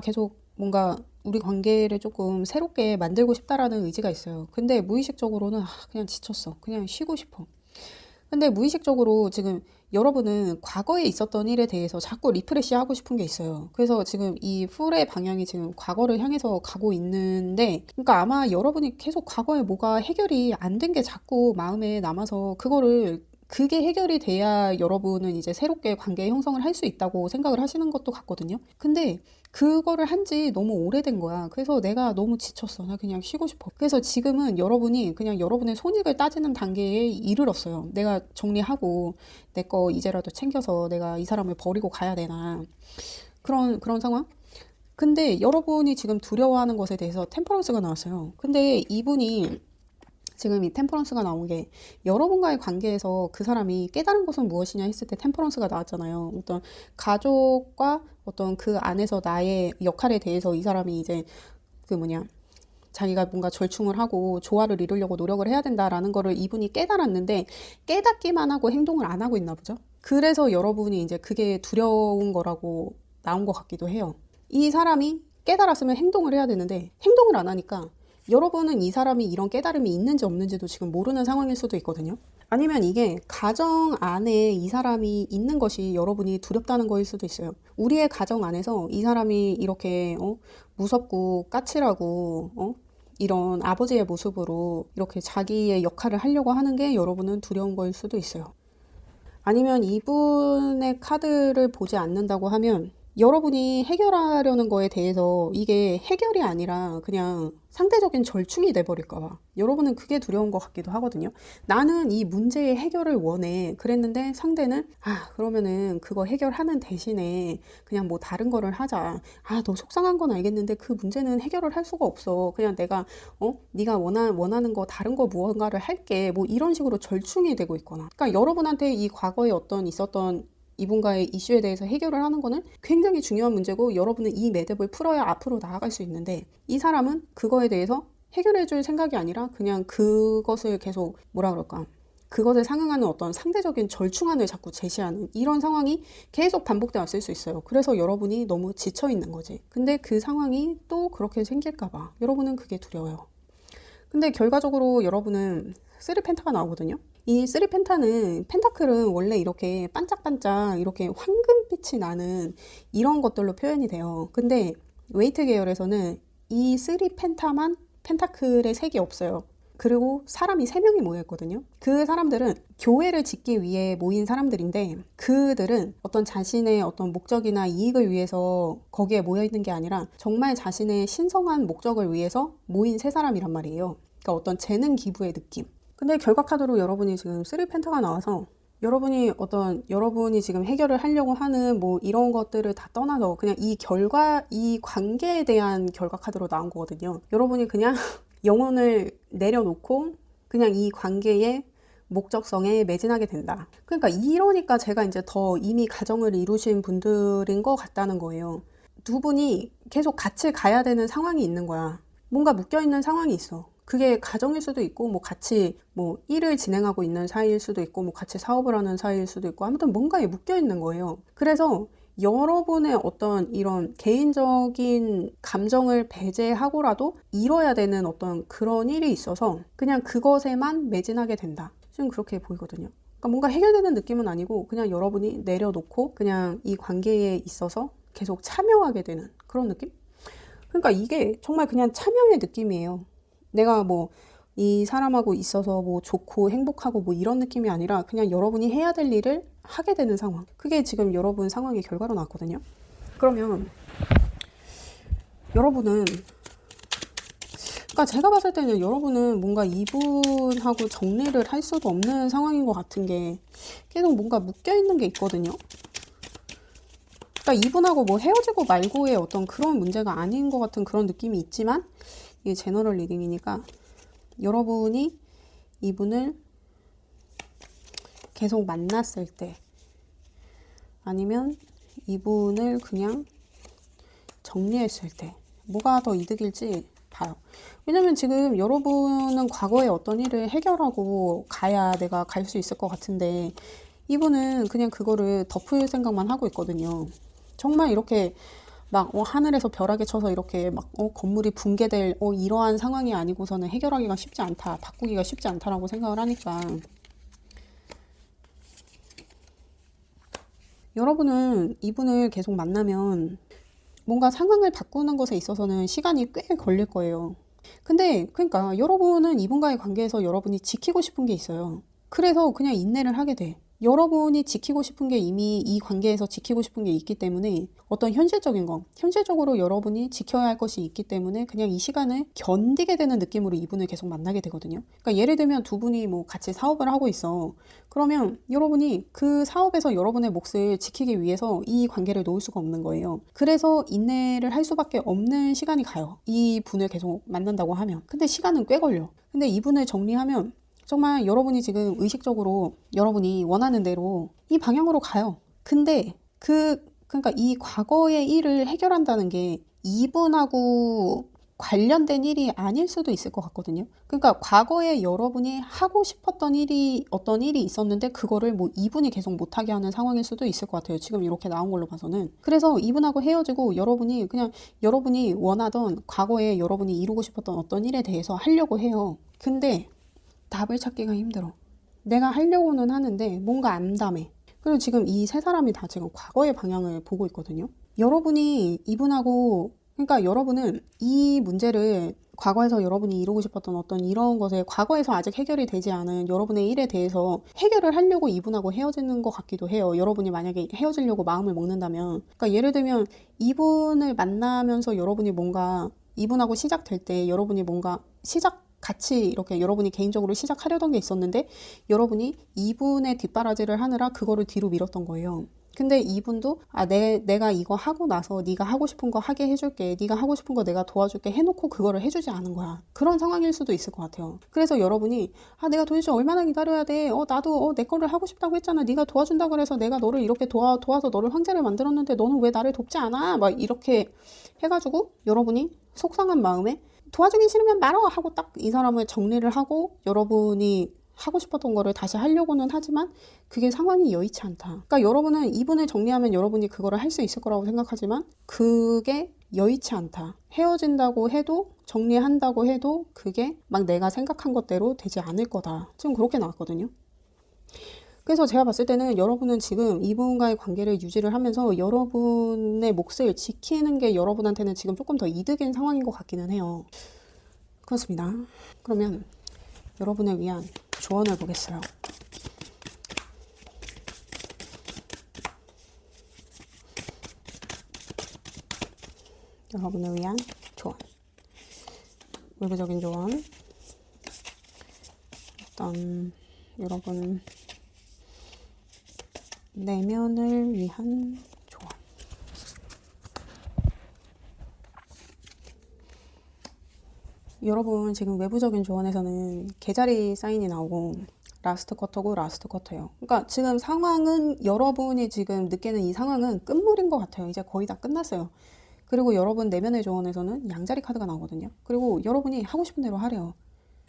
계속 뭔가 우리 관계를 조금 새롭게 만들고 싶다라는 의지가 있어요. 근데 무의식적으로는 그냥 지쳤어. 그냥 쉬고 싶어. 근데 무의식적으로 지금 여러분은 과거에 있었던 일에 대해서 자꾸 리프레시 하고 싶은 게 있어요. 그래서 지금 이 풀의 방향이 지금 과거를 향해서 가고 있는데, 그러니까 아마 여러분이 계속 과거에 뭐가 해결이 안 된 게 자꾸 마음에 남아서 그게 해결이 돼야 여러분은 이제 새롭게 관계 형성을 할 수 있다고 생각을 하시는 것도 같거든요. 근데 그거를 한 지 너무 오래된 거야. 그래서 내가 너무 지쳤어. 나 그냥 쉬고 싶어. 그래서 지금은 여러분이 그냥 여러분의 손익을 따지는 단계에 이르렀어요. 내가 정리하고 내 거 이제라도 챙겨서 내가 이 사람을 버리고 가야 되나. 그런 상황? 근데 여러분이 지금 두려워하는 것에 대해서 템퍼런스가 나왔어요. 근데 이분이 지금 이 템퍼런스가 나온 게, 여러분과의 관계에서 그 사람이 깨달은 것은 무엇이냐 했을 때 템퍼런스가 나왔잖아요. 어떤 가족과 어떤 그 안에서 나의 역할에 대해서 이 사람이 이제 자기가 뭔가 절충을 하고 조화를 이루려고 노력을 해야 된다라는 거를 이분이 깨달았는데, 깨닫기만 하고 행동을 안 하고 있나 보죠. 그래서 여러분이 이제 그게 두려운 거라고 나온 것 같기도 해요. 이 사람이 깨달았으면 행동을 해야 되는데 행동을 안 하니까 여러분은 이 사람이 이런 깨달음이 있는지 없는지도 지금 모르는 상황일 수도 있거든요. 아니면 이게 가정 안에 이 사람이 있는 것이 여러분이 두렵다는 거일 수도 있어요. 우리의 가정 안에서 이 사람이 이렇게 무섭고 까칠하고 이런 아버지의 모습으로 이렇게 자기의 역할을 하려고 하는 게 여러분은 두려운 거일 수도 있어요. 아니면 이분의 카드를 보지 않는다고 하면, 여러분이 해결하려는 거에 대해서 이게 해결이 아니라 그냥 상대적인 절충이 돼버릴까 봐 여러분은 그게 두려운 것 같기도 하거든요. 나는 이 문제의 해결을 원해. 그랬는데 상대는 그러면은 그거 해결하는 대신에 그냥 뭐 다른 거를 하자. 너 속상한 건 알겠는데 그 문제는 해결을 할 수가 없어. 그냥 내가 네가 원하는 거 다른 거 무언가를 할게. 뭐 이런 식으로 절충이 되고 있거나. 그러니까 여러분한테 이 과거에 있었던 이분과의 이슈에 대해서 해결을 하는 거는 굉장히 중요한 문제고 여러분은 이 매듭을 풀어야 앞으로 나아갈 수 있는데 이 사람은 그거에 대해서 해결해 줄 생각이 아니라 그냥 그것을 계속 뭐라 그럴까 그것에 상응하는 어떤 상대적인 절충안을 자꾸 제시하는 이런 상황이 계속 반복돼 왔을 수 있어요. 그래서 여러분이 너무 지쳐 있는 거지. 근데 그 상황이 또 그렇게 생길까 봐 여러분은 그게 두려워요. 근데 결과적으로 여러분은 3펜타가 나오거든요. 이 3펜타는 펜타클은 원래 이렇게 반짝반짝 이렇게 황금빛이 나는 이런 것들로 표현이 돼요. 근데 웨이트 계열에서는 이 3펜타만 펜타클의 색이 없어요. 그리고 사람이 3명이 모여있거든요. 그 사람들은 교회를 짓기 위해 모인 사람들인데 그들은 어떤 자신의 어떤 목적이나 이익을 위해서 거기에 모여있는 게 아니라 정말 자신의 신성한 목적을 위해서 모인 세 사람이란 말이에요. 그러니까 어떤 재능 기부의 느낌. 근데 결과 카드로 여러분이 지금 3펜타가 나와서 여러분이 지금 해결을 하려고 하는 뭐 이런 것들을 다 떠나서 그냥 이 관계에 대한 결과 카드로 나온 거거든요. 여러분이 그냥 영혼을 내려놓고 그냥 이 관계의 목적성에 매진하게 된다. 그러니까 이러니까 제가 이제 더 이미 가정을 이루신 분들인 것 같다는 거예요. 두 분이 계속 같이 가야 되는 상황이 있는 거야. 뭔가 묶여있는 상황이 있어. 그게 가정일 수도 있고 뭐 같이 뭐 일을 진행하고 있는 사이일 수도 있고 뭐 같이 사업을 하는 사이일 수도 있고 아무튼 뭔가에 묶여 있는 거예요. 그래서 여러분의 어떤 이런 개인적인 감정을 배제하고라도 이뤄야 되는 어떤 그런 일이 있어서 그냥 그것에만 매진하게 된다. 지금 그렇게 보이거든요. 그러니까 뭔가 해결되는 느낌은 아니고 그냥 여러분이 내려놓고 그냥 이 관계에 있어서 계속 참여하게 되는 그런 느낌? 그러니까 이게 정말 그냥 참여의 느낌이에요. 내가 뭐 이 사람하고 있어서 뭐 좋고 행복하고 뭐 이런 느낌이 아니라 그냥 여러분이 해야 될 일을 하게 되는 상황. 그게 지금 여러분 상황의 결과로 나왔거든요. 그러면 여러분은 그러니까 제가 봤을 때는 여러분은 뭔가 이분하고 정리를 할 수도 없는 상황인 것 같은 게 계속 뭔가 묶여 있는 게 있거든요. 그러니까 이분하고 뭐 헤어지고 말고의 어떤 그런 문제가 아닌 것 같은 그런 느낌이 있지만 이게 제너럴 리딩이니까 여러분이 이분을 계속 만났을 때 아니면 이분을 그냥 정리했을 때 뭐가 더 이득일지 봐요. 왜냐면 지금 여러분은 과거에 어떤 일을 해결하고 가야 내가 갈 수 있을 것 같은데 이분은 그냥 그거를 덮을 생각만 하고 있거든요. 정말 이렇게 막 하늘에서 벼락에 쳐서 이렇게 막 건물이 붕괴될 이러한 상황이 아니고서는 해결하기가 쉽지 않다, 바꾸기가 쉽지 않다라고 생각을 하니까 여러분은 이분을 계속 만나면 뭔가 상황을 바꾸는 것에 있어서는 시간이 꽤 걸릴 거예요. 근데 그러니까 여러분은 이분과의 관계에서 여러분이 지키고 싶은 게 있어요. 그래서 그냥 인내를 하게 돼. 여러분이 지키고 싶은 게 이미 이 관계에서 지키고 싶은 게 있기 때문에 어떤 현실적으로 여러분이 지켜야 할 것이 있기 때문에 그냥 이 시간을 견디게 되는 느낌으로 이분을 계속 만나게 되거든요. 그러니까 예를 들면 두 분이 뭐 같이 사업을 하고 있어. 그러면 여러분이 그 사업에서 여러분의 몫을 지키기 위해서 이 관계를 놓을 수가 없는 거예요. 그래서 인내를 할 수밖에 없는 시간이 가요. 이 분을 계속 만난다고 하면. 근데 시간은 꽤 걸려. 근데 이분을 정리하면 정말 여러분이 지금 의식적으로 여러분이 원하는 대로 이 방향으로 가요. 근데 그러니까 이 과거의 일을 해결한다는 게 이분하고 관련된 일이 아닐 수도 있을 것 같거든요. 그러니까 과거에 여러분이 하고 싶었던 어떤 일이 있었는데 그거를 뭐 이분이 계속 못하게 하는 상황일 수도 있을 것 같아요. 지금 이렇게 나온 걸로 봐서는. 그래서 이분하고 헤어지고 여러분이 그냥 여러분이 원하던 과거에 여러분이 이루고 싶었던 어떤 일에 대해서 하려고 해요. 근데 답을 찾기가 힘들어. 내가 하려고는 하는데 뭔가 암담해. 그리고 지금 이 세 사람이 다 지금 과거의 방향을 보고 있거든요. 그러니까 여러분은 이 문제를 과거에서 여러분이 이루고 싶었던 어떤 이런 것에 과거에서 아직 해결이 되지 않은 여러분의 일에 대해서 해결을 하려고 이분하고 헤어지는 것 같기도 해요. 여러분이 만약에 헤어지려고 마음을 먹는다면. 그러니까 예를 들면 이분을 만나면서 여러분이 뭔가 이분하고 시작될 때 여러분이 뭔가 같이 이렇게 여러분이 개인적으로 시작하려던 게 있었는데 여러분이 이분의 뒷바라지를 하느라 그거를 뒤로 밀었던 거예요. 근데 이분도 내가 이거 하고 나서 네가 하고 싶은 거 하게 해줄게, 네가 하고 싶은 거 내가 도와줄게 해놓고 그거를 해주지 않은 거야. 그런 상황일 수도 있을 것 같아요. 그래서 여러분이 내가 도대체 얼마나 기다려야 돼? 나도 내 거를 하고 싶다고 했잖아. 네가 도와준다고 그래서 내가 너를 이렇게 도와서 너를 황제를 만들었는데 너는 왜 나를 돕지 않아? 막 이렇게 해가지고 여러분이 속상한 마음에 도와주기 싫으면 말어 하고 딱 이 사람을 정리를 하고 여러분이 하고 싶었던 거를 다시 하려고는 하지만 그게 상황이 여의치 않다. 그러니까 여러분은 이분을 정리하면 여러분이 그거를 할 수 있을 거라고 생각하지만 그게 여의치 않다. 헤어진다고 해도 정리한다고 해도 그게 막 내가 생각한 것대로 되지 않을 거다. 지금 그렇게 나왔거든요. 그래서 제가 봤을 때는 여러분은 지금 이분과의 관계를 유지를 하면서 여러분의 몫을 지키는 게 여러분한테는 지금 조금 더 이득인 상황인 것 같기는 해요. 그렇습니다. 그러면 여러분을 위한 조언을 보겠어요. 여러분을 위한 조언. 외부적인 조언. 일단 여러분 내면을 위한 조언. 여러분 지금 외부적인 조언에서는 개자리 사인이 나오고 라스트 쿼터고 라스트 쿼터예요. 그러니까 지금 상황은 여러분이 지금 느끼는 이 상황은 끝물인 것 같아요. 이제 거의 다 끝났어요. 그리고 여러분 내면의 조언에서는 양자리 카드가 나오거든요. 그리고 여러분이 하고 싶은 대로 하래요.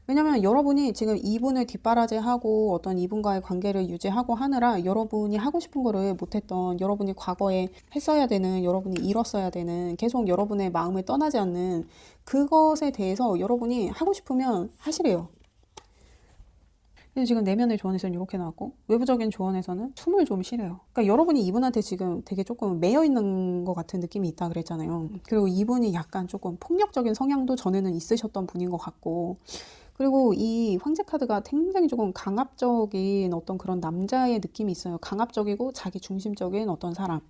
왜냐면 여러분이 지금 이분을 뒷바라지하고 어떤 이분과의 관계를 유지하고 하느라 여러분이 하고 싶은 거를 못했던, 여러분이 과거에 했어야 되는, 여러분이 잃었어야 되는, 계속 여러분의 마음을 떠나지 않는 그것에 대해서 여러분이 하고 싶으면 하시래요. 근데 지금 내면의 조언에서는 이렇게 나왔고 외부적인 조언에서는 숨을 좀 쉬래요. 그러니까 여러분이 이분한테 지금 되게 조금 매여 있는 것 같은 느낌이 있다 그랬잖아요. 그리고 이분이 약간 조금 폭력적인 성향도 전에는 있으셨던 분인 것 같고, 그리고 이 황제 카드가 굉장히 조금 강압적인 어떤 그런 남자의 느낌이 있어요. 강압적이고 자기 중심적인 어떤 사람.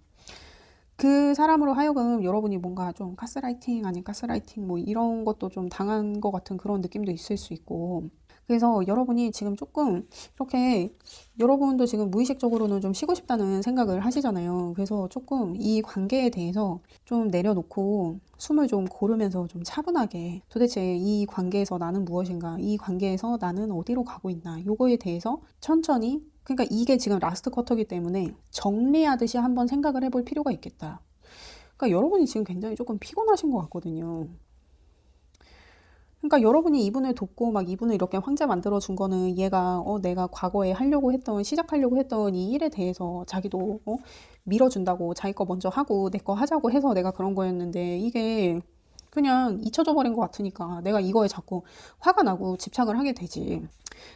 그 사람으로 하여금 여러분이 뭔가 좀 가스라이팅 아닌 가스라이팅 뭐 이런 것도 좀 당한 것 같은 그런 느낌도 있을 수 있고, 그래서 여러분이 지금 조금 이렇게 여러분도 지금 무의식적으로는 좀 쉬고 싶다는 생각을 하시잖아요. 그래서 조금 이 관계에 대해서 좀 내려놓고 숨을 좀 고르면서 좀 차분하게 도대체 이 관계에서 나는 무엇인가, 이 관계에서 나는 어디로 가고 있나, 요거에 대해서 천천히, 그러니까 이게 지금 라스트 쿼터이기 때문에 정리하듯이 한번 생각을 해볼 필요가 있겠다. 그러니까 여러분이 지금 굉장히 조금 피곤하신 것 같거든요. 그러니까 여러분이 이분을 돕고 막 이분을 이렇게 황제 만들어 준 거는 얘가 내가 과거에 하려고 했던, 시작하려고 했던 이 일에 대해서 자기도 밀어준다고, 자기 거 먼저 하고 내 거 하자고 해서 내가 그런 거였는데 이게 그냥 잊혀져 버린 것 같으니까 내가 이거에 자꾸 화가 나고 집착을 하게 되지.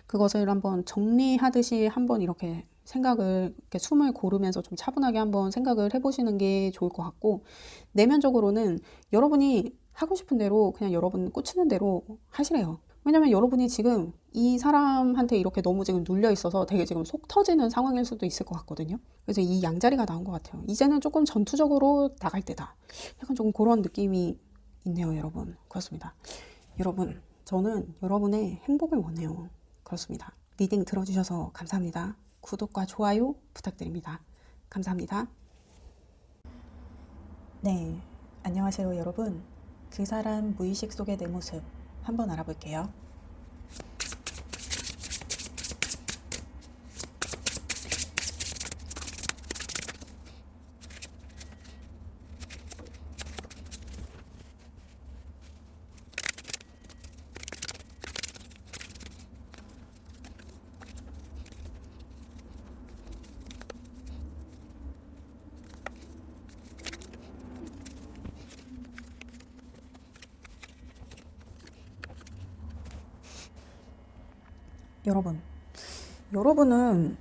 그것을 한번 정리하듯이 한번 이렇게 생각을, 이렇게 숨을 고르면서 좀 차분하게 한번 생각을 해보시는 게 좋을 것 같고, 내면적으로는 여러분이 하고 싶은 대로 그냥 여러분 꽂히는 대로 하시래요. 왜냐면 여러분이 지금 이 사람한테 이렇게 너무 지금 눌려 있어서 되게 지금 속 터지는 상황일 수도 있을 것 같거든요. 그래서 이 양자리가 나온 것 같아요. 이제는 조금 전투적으로 나갈 때다. 약간 조금 그런 느낌이 있네요, 여러분. 그렇습니다. 여러분, 저는 여러분의 행복을 원해요. 그렇습니다. 리딩 들어주셔서 감사합니다. 구독과 좋아요 부탁드립니다. 감사합니다. 네, 안녕하세요, 여러분. 그 사람 무의식 속의 내 모습 한번 알아볼게요. 여러분은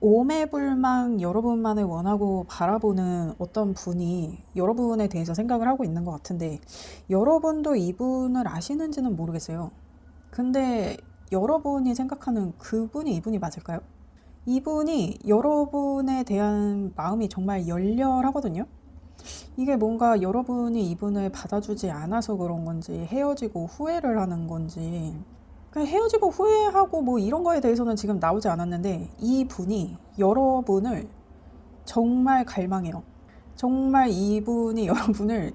오매불망 여러분만을 원하고 바라보는 어떤 분이 여러분에 대해서 생각을 하고 있는 것 같은데, 여러분도 이분을 아시는지는 모르겠어요. 근데 여러분이 생각하는 그분이 이분이 맞을까요? 이분이 여러분에 대한 마음이 정말 열렬하거든요. 이게 뭔가 여러분이 이분을 받아주지 않아서 그런 건지, 헤어지고 후회를 하는 건지, 그냥 헤어지고 후회하고 뭐 이런 거에 대해서는 지금 나오지 않았는데, 이 분이 여러분을 정말 갈망해요. 정말 이분이 여러분을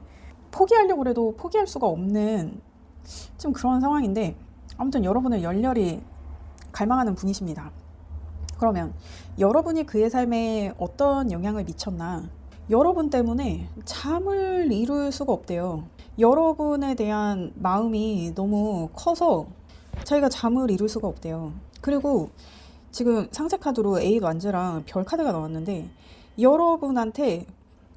포기하려고 해도 포기할 수가 없는 좀 그런 상황인데, 아무튼 여러분을 열렬히 갈망하는 분이십니다. 그러면 여러분이 그의 삶에 어떤 영향을 미쳤나? 여러분 때문에 잠을 이룰 수가 없대요. 여러분에 대한 마음이 너무 커서 자기가 잠을 이룰 수가 없대요. 그리고 지금 상세 카드로 에잇 완즈랑 별 카드가 나왔는데, 여러분한테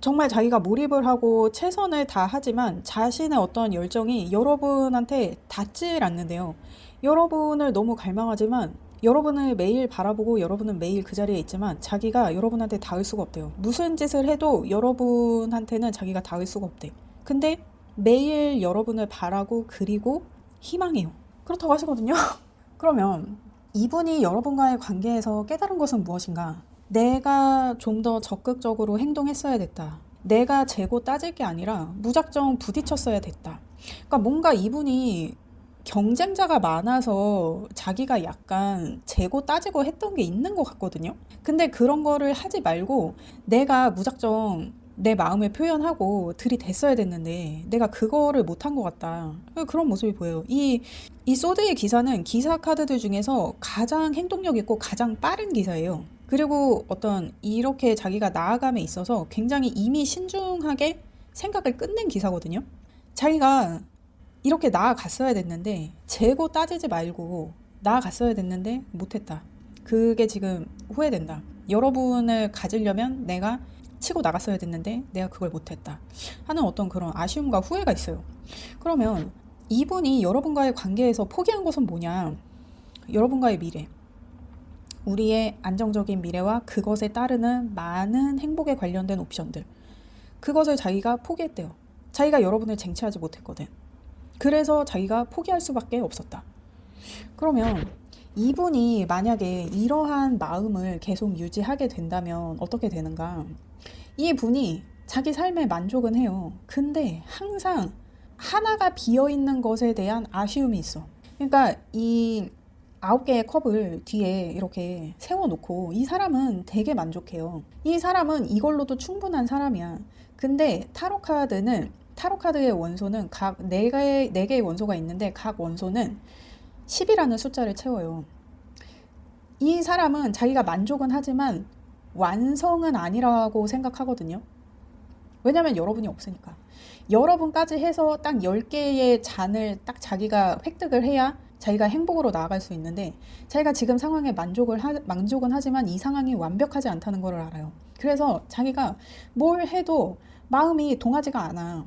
정말 자기가 몰입을 하고 최선을 다하지만 자신의 어떤 열정이 여러분한테 닿질 않는데요. 여러분을 너무 갈망하지만, 여러분을 매일 바라보고 여러분은 매일 그 자리에 있지만 자기가 여러분한테 닿을 수가 없대요. 무슨 짓을 해도 여러분한테는 자기가 닿을 수가 없대. 근데 매일 여러분을 바라고 그리고 희망해요. 그렇다고 하시거든요. 그러면 이분이 여러분과의 관계에서 깨달은 것은 무엇인가? 내가 좀 더 적극적으로 행동했어야 됐다. 내가 재고 따질 게 아니라 무작정 부딪혔어야 됐다. 그러니까 뭔가 이분이 경쟁자가 많아서 자기가 약간 재고 따지고 했던 게 있는 것 같거든요. 근데 그런 거를 하지 말고 내가 무작정 내 마음을 표현하고 들이댔어야 됐는데 내가 그거를 못한 것 같다. 그런 모습이 보여요. 이 소드의 기사는 기사 카드들 중에서 가장 행동력 있고 가장 빠른 기사예요. 그리고 어떤 이렇게 자기가 나아감에 있어서 굉장히 이미 신중하게 생각을 끝낸 기사거든요. 자기가 이렇게 나아갔어야 됐는데 재고 따지지 말고 나아갔어야 됐는데 못했다. 그게 지금 후회된다. 여러분을 가지려면 내가 치고 나갔어야 됐는데 내가 그걸 못했다 하는 어떤 그런 아쉬움과 후회가 있어요. 그러면 이분이 여러분과의 관계에서 포기한 것은 뭐냐? 여러분과의 미래, 우리의 안정적인 미래와 그것에 따르는 많은 행복에 관련된 옵션들, 그것을 자기가 포기했대요. 자기가 여러분을 쟁취하지 못했거든. 그래서 자기가 포기할 수밖에 없었다. 그러면 이분이 만약에 이러한 마음을 계속 유지하게 된다면 어떻게 되는가? 이 분이 자기 삶에 만족은 해요. 근데 항상 하나가 비어있는 것에 대한 아쉬움이 있어. 그러니까 이 9개의 컵을 뒤에 이렇게 세워놓고 이 사람은 되게 만족해요. 이 사람은 이걸로도 충분한 사람이야. 근데 타로카드의 원소는 각 4개의 원소가 있는데 각 원소는 10이라는 숫자를 채워요. 이 사람은 자기가 만족은 하지만 완성은 아니라고 생각하거든요. 왜냐면 여러분이 없으니까. 여러분까지 해서 딱 10개의 잔을 딱 자기가 획득을 해야 자기가 행복으로 나아갈 수 있는데, 자기가 지금 상황에 만족은 하지만 이 상황이 완벽하지 않다는 걸 알아요. 그래서 자기가 뭘 해도 마음이 동하지가 않아.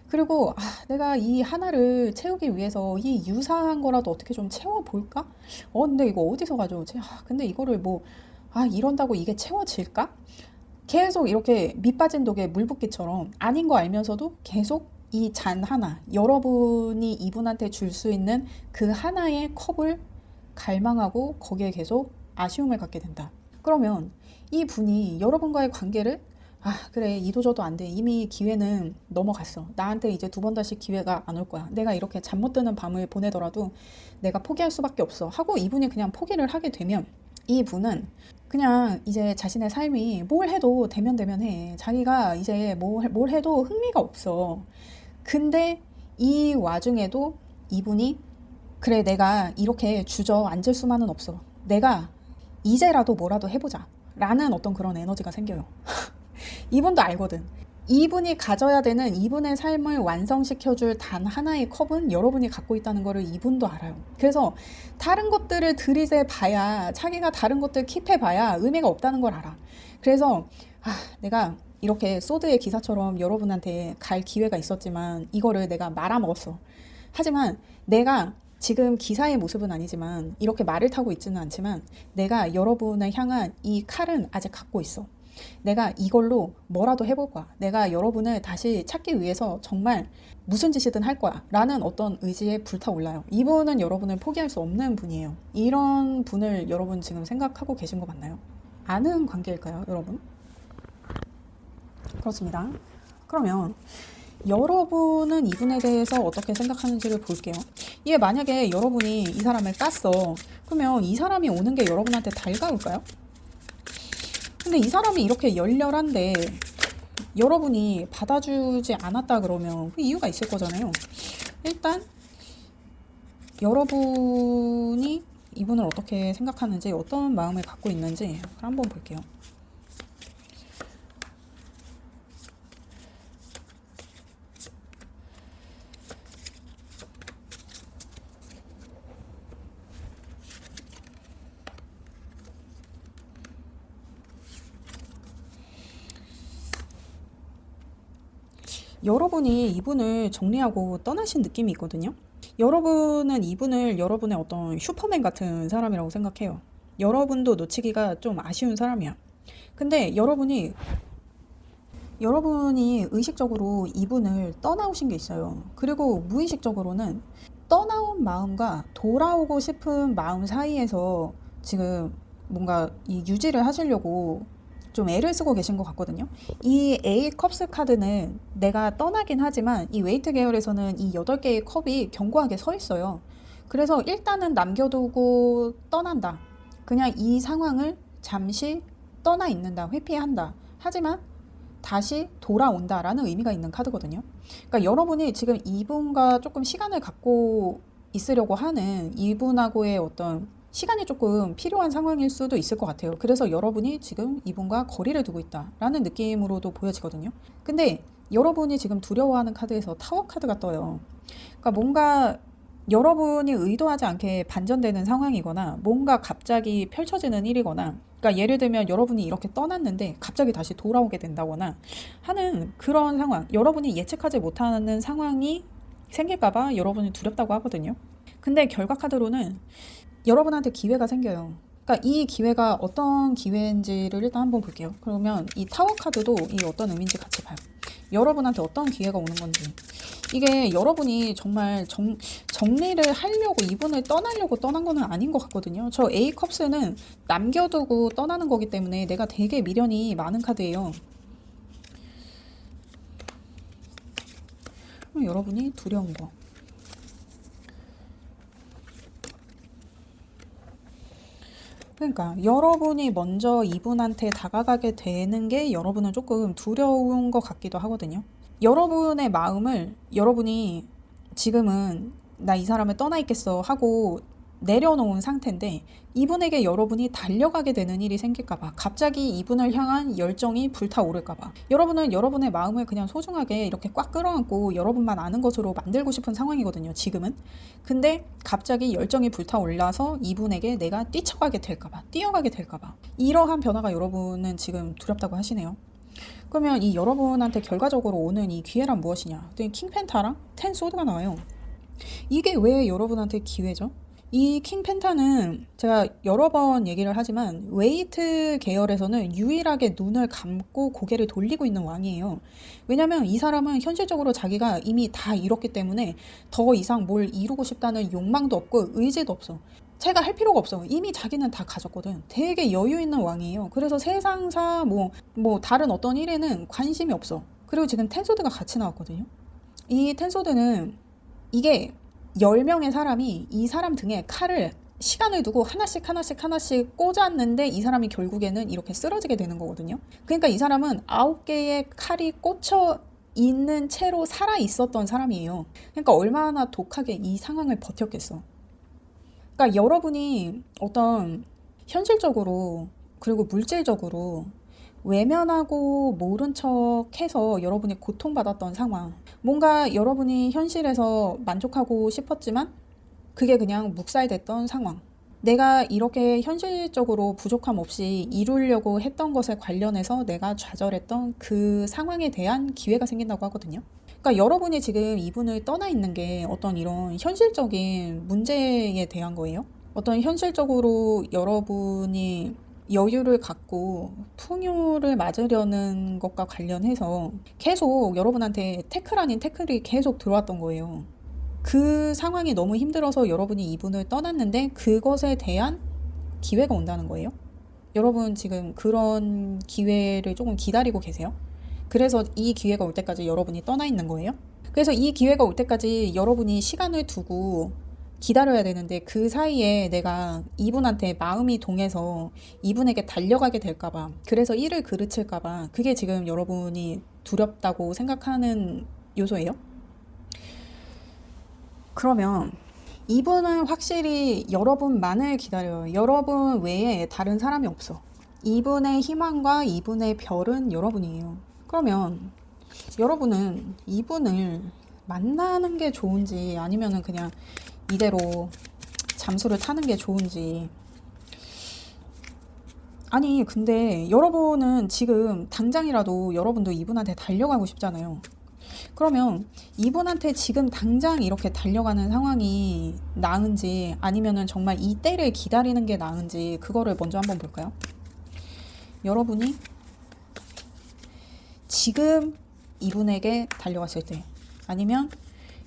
그리고 내가 이 하나를 채우기 위해서 이 유사한 거라도 어떻게 좀 채워볼까? 근데 이거 어디서 가져오지? 근데 이거를 이런다고 이게 채워질까? 계속 이렇게 밑 빠진 독에 물 붓기처럼 아닌 거 알면서도 계속 이 잔 하나, 여러분이 이분한테 줄 수 있는 그 하나의 컵을 갈망하고 거기에 계속 아쉬움을 갖게 된다. 그러면 이 분이 여러분과의 관계를 그래, 이도저도 안 돼. 이미 기회는 넘어갔어. 나한테 이제 2번 다시 기회가 안 올 거야. 내가 이렇게 잠 못 드는 밤을 보내더라도 내가 포기할 수밖에 없어 하고 이분이 그냥 포기를 하게 되면, 이 분은 그냥 이제 자신의 삶이 뭘 해도 대면해. 자기가 이제 뭘 해도 흥미가 없어. 근데 이 와중에도 이분이 그래, 내가 이렇게 주저앉을 수만은 없어. 내가 이제라도 뭐라도 해보자 라는 어떤 그런 에너지가 생겨요. 이분도 알거든. 이분이 가져야 되는 이분의 삶을 완성시켜줄 단 하나의 컵은 여러분이 갖고 있다는 거를 이분도 알아요. 그래서 다른 것들을 들이대봐야, 자기가 다른 것들 킵해봐야 의미가 없다는 걸 알아. 그래서 내가 이렇게 소드의 기사처럼 여러분한테 갈 기회가 있었지만 이거를 내가 말아먹었어. 하지만 내가 지금 기사의 모습은 아니지만, 이렇게 말을 타고 있지는 않지만 내가 여러분을 향한 이 칼은 아직 갖고 있어. 내가 이걸로 뭐라도 해볼 거야. 내가 여러분을 다시 찾기 위해서 정말 무슨 짓이든 할 거야 라는 어떤 의지에 불타올라요. 이분은 여러분을 포기할 수 없는 분이에요. 이런 분을 여러분 지금 생각하고 계신 거 맞나요? 아는 관계일까요, 여러분? 그렇습니다. 그러면 여러분은 이분에 대해서 어떻게 생각하는지를 볼게요. 이게 만약에 여러분이 이 사람을 깠어. 그러면 이 사람이 오는 게 여러분한테 달가울까요? 근데 이 사람이 이렇게 열렬한데 여러분이 받아주지 않았다 그러면 그 이유가 있을 거잖아요. 일단 여러분이 이분을 어떻게 생각하는지, 어떤 마음을 갖고 있는지 한번 볼게요. 여러분이 이분을 정리하고 떠나신 느낌이 있거든요. 여러분은 이분을 여러분의 어떤 슈퍼맨 같은 사람이라고 생각해요. 여러분도 놓치기가 좀 아쉬운 사람이야. 근데 여러분이 의식적으로 이분을 떠나오신 게 있어요. 그리고 무의식적으로는 떠나온 마음과 돌아오고 싶은 마음 사이에서 지금 뭔가 이 유지를 하시려고 좀 애를 쓰고 계신 것 같거든요. 이 A 컵스 카드는 내가 떠나긴 하지만 이 웨이트 계열에서는 이 8개의 컵이 견고하게 서 있어요. 그래서 일단은 남겨두고 떠난다. 그냥 이 상황을 잠시 떠나 있는다. 회피한다. 하지만 다시 돌아온다라는 의미가 있는 카드거든요. 그러니까 여러분이 지금 이분과 조금 시간을 갖고 있으려고 하는 이분하고의 어떤 시간이 조금 필요한 상황일 수도 있을 것 같아요. 그래서 여러분이 지금 이분과 거리를 두고 있다라는 느낌으로도 보여지거든요. 근데 여러분이 지금 두려워하는 카드에서 타워 카드가 떠요. 그러니까 뭔가 여러분이 의도하지 않게 반전되는 상황이거나 뭔가 갑자기 펼쳐지는 일이거나, 그러니까 예를 들면 여러분이 이렇게 떠났는데 갑자기 다시 돌아오게 된다거나 하는 그런 상황, 여러분이 예측하지 못하는 상황이 생길까봐 여러분이 두렵다고 하거든요. 근데 결과 카드로는 여러분한테 기회가 생겨요. 그러니까 이 기회가 어떤 기회인지를 일단 한번 볼게요. 그러면 이 타워 카드도 이 어떤 의미인지 같이 봐요. 여러분한테 어떤 기회가 오는 건지. 이게 여러분이 정말 정리를 하려고 이분을 떠나려고 떠난 거는 아닌 것 같거든요. 저 A 컵스는 남겨두고 떠나는 거기 때문에 내가 되게 미련이 많은 카드예요. 그럼 여러분이 두려운 거. 그러니까 여러분이 먼저 이분한테 다가가게 되는 게 여러분은 조금 두려운 것 같기도 하거든요. 여러분의 마음을 여러분이 지금은 나 이 사람을 떠나 있겠어 하고 내려놓은 상태인데 이분에게 여러분이 달려가게 되는 일이 생길까봐, 갑자기 이분을 향한 열정이 불타오를까봐 여러분은 여러분의 마음을 그냥 소중하게 이렇게 꽉 끌어안고 여러분만 아는 것으로 만들고 싶은 상황이거든요, 지금은. 근데 갑자기 열정이 불타올라서 이분에게 내가 뛰어가게 될까봐 이러한 변화가 여러분은 지금 두렵다고 하시네요. 그러면 이 여러분한테 결과적으로 오는 이 기회란 무엇이냐? 킹펜타랑 텐 소드가 나와요. 이게 왜 여러분한테 기회죠? 이 킹펜타는 제가 여러 번 얘기를 하지만 웨이트 계열에서는 유일하게 눈을 감고 고개를 돌리고 있는 왕이에요. 왜냐면 이 사람은 현실적으로 자기가 이미 다 이뤘기 때문에 더 이상 뭘 이루고 싶다는 욕망도 없고 의지도 없어. 제가 할 필요가 없어. 이미 자기는 다 가졌거든. 되게 여유 있는 왕이에요. 그래서 세상사 뭐 다른 어떤 일에는 관심이 없어. 그리고 지금 텐소드가 같이 나왔거든요. 이 텐소드는 이게 10명의 사람이 이 사람 등에 칼을 시간을 두고 하나씩 꽂았는데 이 사람이 결국에는 이렇게 쓰러지게 되는 거거든요. 그러니까 이 사람은 9개의 칼이 꽂혀 있는 채로 살아 있었던 사람이에요. 그러니까 얼마나 독하게 이 상황을 버텼겠어. 그러니까 여러분이 어떤 현실적으로 그리고 물질적으로 외면하고 모른 척 해서 여러분이 고통받았던 상황, 뭔가 여러분이 현실에서 만족하고 싶었지만 그게 그냥 묵살됐던 상황, 내가 이렇게 현실적으로 부족함 없이 이루려고 했던 것에 관련해서 내가 좌절했던 그 상황에 대한 기회가 생긴다고 하거든요. 그러니까 여러분이 지금 이분을 떠나 있는 게 어떤 이런 현실적인 문제에 대한 거예요. 어떤 현실적으로 여러분이 여유를 갖고 풍요를 맞으려는 것과 관련해서 계속 여러분한테 태클 아닌 태클이 계속 들어왔던 거예요. 그 상황이 너무 힘들어서 여러분이 이분을 떠났는데 그것에 대한 기회가 온다는 거예요. 여러분 지금 그런 기회를 조금 기다리고 계세요. 그래서 이 기회가 올 때까지 여러분이 떠나 있는 거예요. 그래서 이 기회가 올 때까지 여러분이 시간을 두고 기다려야 되는데 그 사이에 내가 이분한테 마음이 동해서 이분에게 달려가게 될까봐, 그래서 일을 그르칠까봐, 그게 지금 여러분이 두렵다고 생각하는 요소예요. 그러면 이분은 확실히 여러분만을 기다려요. 여러분 외에 다른 사람이 없어. 이분의 희망과 이분의 별은 여러분이에요. 그러면 여러분은 이분을 만나는 게 좋은지 아니면은 그냥 이대로 잠수를 타는 게 좋은지. 아니 근데 여러분은 지금 당장이라도 여러분도 이분한테 달려가고 싶잖아요. 그러면 이분한테 지금 당장 이렇게 달려가는 상황이 나은지 아니면은 정말 이 때를 기다리는 게 나은지, 그거를 먼저 한번 볼까요? 여러분이 지금 이분에게 달려갔을 때, 아니면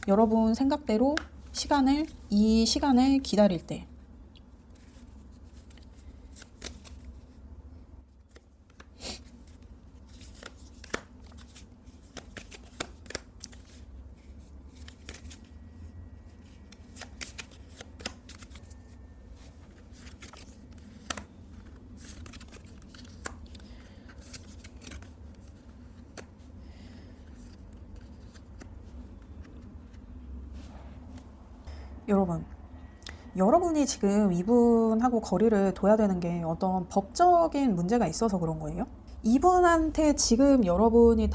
여러분 생각대로 이 시간을 기다릴 때, 여러분이 지금 이분하고 거리를 둬야 되는 게 어떤 법적인 문제가 있어서 그런 거예요. 이분한테 지금 여러분이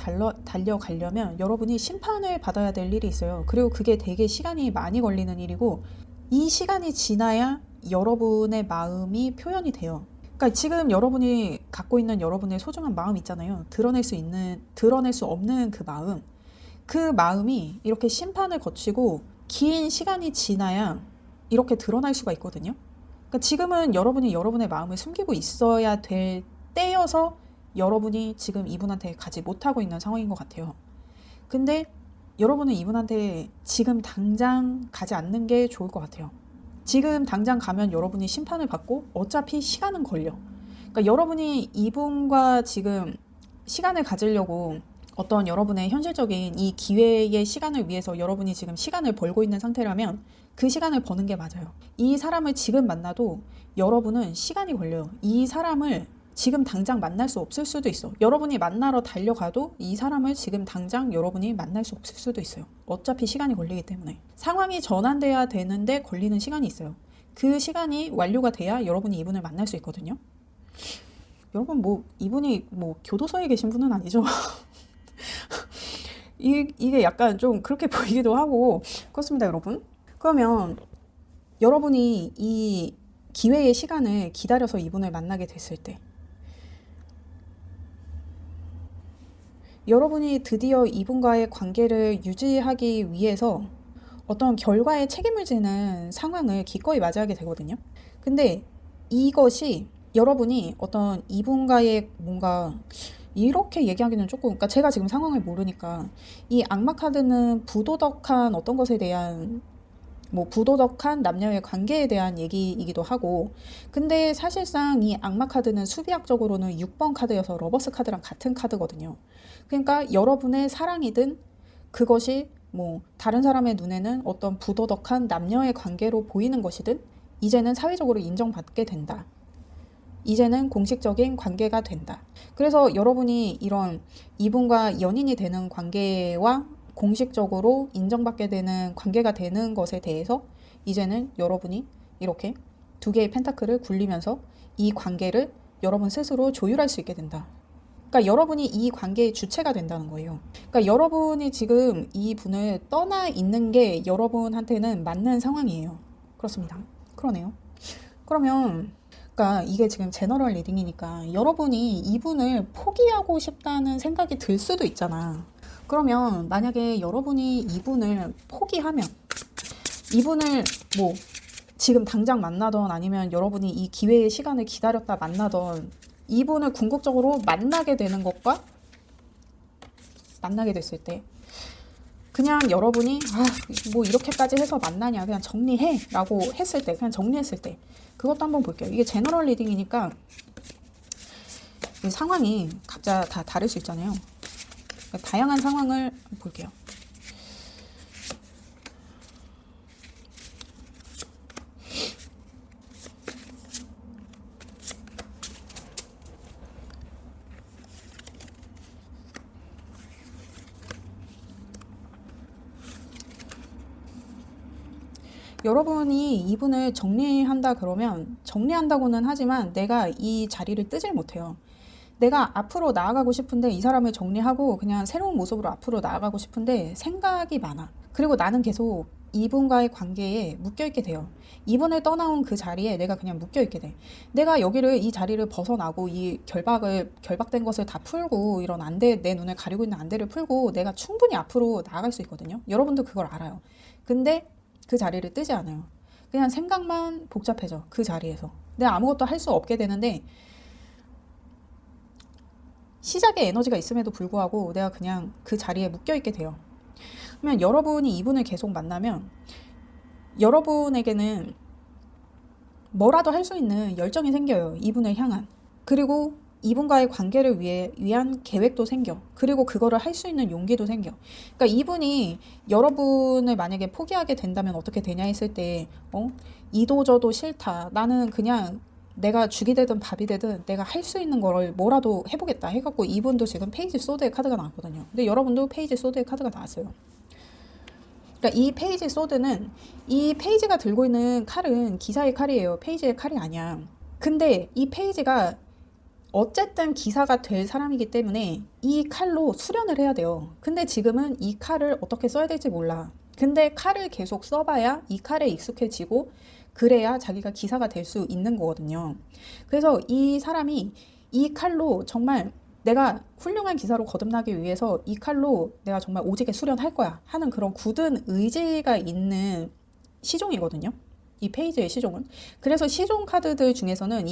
달려가려면 여러분이 심판을 받아야 될 일이 있어요. 그리고 그게 되게 시간이 많이 걸리는 일이고, 이 시간이 지나야 여러분의 마음이 표현이 돼요. 그러니까 지금 여러분이 갖고 있는 여러분의 소중한 마음 있잖아요. 드러낼 수 없는 그 마음이 이렇게 심판을 거치고 긴 시간이 지나야 이렇게 드러날 수가 있거든요. 그러니까 지금은 여러분이 여러분의 마음을 숨기고 있어야 될 때여서 여러분이 지금 이분한테 가지 못하고 있는 상황인 것 같아요. 근데 여러분은 이분한테 지금 당장 가지 않는 게 좋을 것 같아요. 지금 당장 가면 여러분이 심판을 받고 어차피 시간은 걸려. 그러니까 여러분이 이분과 지금 시간을 가지려고 어떤 여러분의 현실적인 이 기회의 시간을 위해서 여러분이 지금 시간을 벌고 있는 상태라면 그 시간을 버는 게 맞아요. 이 사람을 지금 만나도 여러분은 시간이 걸려요. 이 사람을 지금 당장 만날 수 없을 수도 있어. 여러분이 만나러 달려가도 이 사람을 지금 당장 여러분이 만날 수 없을 수도 있어요. 어차피 시간이 걸리기 때문에. 상황이 전환돼야 되는데 걸리는 시간이 있어요. 그 시간이 완료가 돼야 여러분이 이분을 만날 수 있거든요. 여러분 이분이 교도소에 계신 분은 아니죠? 이게 약간 좀 그렇게 보이기도 하고 그렇습니다, 여러분. 그러면 여러분이 이 기회의 시간을 기다려서 이분을 만나게 됐을 때, 여러분이 드디어 이분과의 관계를 유지하기 위해서 어떤 결과에 책임을 지는 상황을 기꺼이 맞이하게 되거든요. 근데 이것이 여러분이 어떤 이분과의 뭔가, 이렇게 얘기하기는 조금, 그러니까 제가 지금 상황을 모르니까 이 악마 카드는 부도덕한 어떤 것에 대한 부도덕한 남녀의 관계에 대한 얘기이기도 하고, 근데 사실상 이 악마 카드는 수비학적으로는 6번 카드여서 러버스 카드랑 같은 카드거든요. 그러니까 여러분의 사랑이든 그것이 다른 사람의 눈에는 어떤 부도덕한 남녀의 관계로 보이는 것이든 이제는 사회적으로 인정받게 된다. 이제는 공식적인 관계가 된다. 그래서 여러분이 이런 이분과 연인이 되는 관계와 공식적으로 인정받게 되는 관계가 되는 것에 대해서 이제는 여러분이 이렇게 두 개의 펜타클을 굴리면서 이 관계를 여러분 스스로 조율할 수 있게 된다. 그러니까 여러분이 이 관계의 주체가 된다는 거예요. 그러니까 여러분이 지금 이 분을 떠나 있는 게 여러분한테는 맞는 상황이에요. 그렇습니다. 그러네요. 그러면 그러니까 이게 지금 제너럴 리딩이니까 여러분이 이분을 포기하고 싶다는 생각이 들 수도 있잖아. 그러면 만약에 여러분이 이분을 포기하면, 이분을 지금 당장 만나던 아니면 여러분이 이 기회의 시간을 기다렸다 만나던 이분을 궁극적으로 만나게 되는 것과 만나게 됐을 때 그냥 여러분이 이렇게까지 해서 만나냐, 그냥 정리해 라고 했을 때, 그냥 정리했을 때, 그것도 한번 볼게요. 이게 제너럴 리딩이니까 이 상황이 각자 다 다를 수 있잖아요. 그러니까 다양한 상황을 볼게요. 여러분이 이분을 정리한다 그러면 정리한다고는 하지만 내가 이 자리를 뜨질 못해요. 내가 앞으로 나아가고 싶은데 이 사람을 정리하고 그냥 새로운 모습으로 앞으로 나아가고 싶은데 생각이 많아. 그리고 나는 계속 이분과의 관계에 묶여있게 돼요. 이분을 떠나온 그 자리에 내가 그냥 묶여있게 돼. 내가 이 자리를 벗어나고 이 결박된 것을 다 풀고 이런 안대, 내 눈을 가리고 있는 안대를 풀고 내가 충분히 앞으로 나아갈 수 있거든요. 여러분도 그걸 알아요. 근데 그 자리를 뜨지 않아요. 그냥 생각만 복잡해져. 그 자리에서. 내가 아무것도 할 수 없게 되는데 시작에 에너지가 있음에도 불구하고 내가 그냥 그 자리에 묶여있게 돼요. 그러면 여러분이 이분을 계속 만나면 여러분에게는 뭐라도 할 수 있는 열정이 생겨요. 이분을 향한. 그리고 이분과의 관계를 위한 계획도 생겨. 그리고 그거를 할 수 있는 용기도 생겨. 그러니까 이분이 여러분을 만약에 포기하게 된다면 어떻게 되냐 했을 때 이도저도 싫다. 나는 그냥 내가 죽이 되든 밥이 되든 내가 할 수 있는 거를 뭐라도 해보겠다 해갖고 이분도 지금 페이지 소드의 카드가 나왔거든요. 근데 여러분도 페이지 소드의 카드가 나왔어요. 그러니까 이 페이지 소드는 이 페이지가 들고 있는 칼은 기사의 칼이에요. 페이지의 칼이 아니야. 근데 이 페이지가 어쨌든 기사가 될 사람이기 때문에 이 칼로 수련을 해야 돼요. 근데 지금은 이 칼을 어떻게 써야 될지 몰라. 근데 칼을 계속 써봐야 이 칼에 익숙해지고 그래야 자기가 기사가 될 수 있는 거거든요. 그래서 이 사람이 이 칼로 정말 내가 훌륭한 기사로 거듭나기 위해서 이 칼로 내가 정말 오지게 수련할 거야 하는 그런 굳은 의지가 있는 시종이거든요. 이 페이지의 시종은. 그래서 시종 카드들 중에서는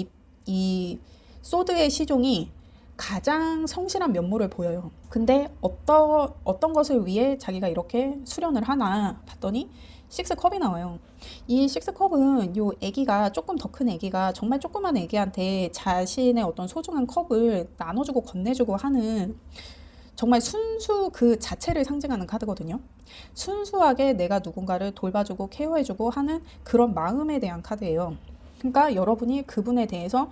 이 소드의 시종이 가장 성실한 면모를 보여요. 근데 어떤 것을 위해 자기가 이렇게 수련을 하나 봤더니 식스컵이 나와요. 이 식스컵은 요 애기가 조금 더 큰 애기가 정말 조그만 애기한테 자신의 어떤 소중한 컵을 나눠주고 건네주고 하는 정말 순수 그 자체를 상징하는 카드거든요. 순수하게 내가 누군가를 돌봐주고 케어해주고 하는 그런 마음에 대한 카드예요. 그러니까 여러분이 그분에 대해서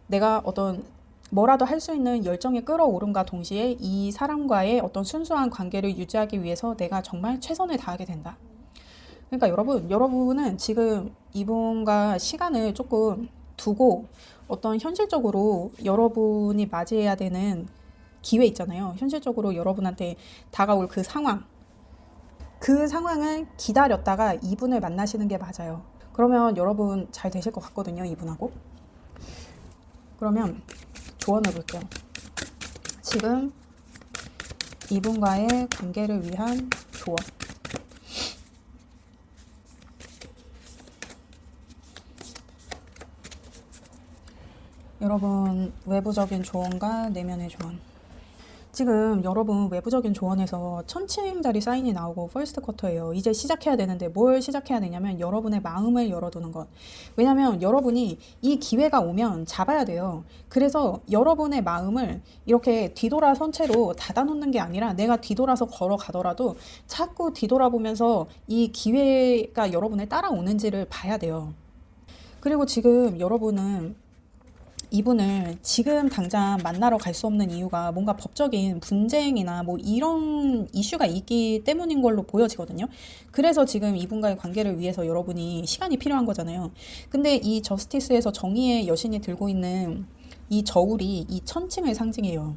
내가 어떤 뭐라도 할 수 있는 열정이 끌어오름과 동시에 이 사람과의 어떤 순수한 관계를 유지하기 위해서 내가 정말 최선을 다하게 된다. 그러니까 여러분은 지금 이분과 시간을 조금 두고 어떤 현실적으로 여러분이 맞이해야 되는 기회 있잖아요. 현실적으로 여러분한테 다가올 그 상황을 기다렸다가 이분을 만나시는 게 맞아요. 그러면 여러분 잘 되실 것 같거든요, 이분하고. 그러면 조언해 볼게요. 지금 이분과의 관계를 위한 조언. 여러분 외부적인 조언과 내면의 조언. 지금 여러분 외부적인 조언에서 천칭자리 사인이 나오고 퍼스트 쿼터예요. 이제 시작해야 되는데 뭘 시작해야 되냐면 여러분의 마음을 열어두는 것. 왜냐면 여러분이 이 기회가 오면 잡아야 돼요. 그래서 여러분의 마음을 이렇게 뒤돌아선 채로 닫아놓는 게 아니라 내가 뒤돌아서 걸어가더라도 자꾸 뒤돌아보면서 이 기회가 여러분을 따라오는지를 봐야 돼요. 그리고 지금 여러분은 이분을 지금 당장 만나러 갈 수 없는 이유가 뭔가 법적인 분쟁이나 뭐 이런 이슈가 있기 때문인 걸로 보여지거든요. 그래서 지금 이분과의 관계를 위해서 여러분이 시간이 필요한 거잖아요. 근데 이 저스티스에서 정의의 여신이 들고 있는 이 저울이 이 천칭을 상징해요.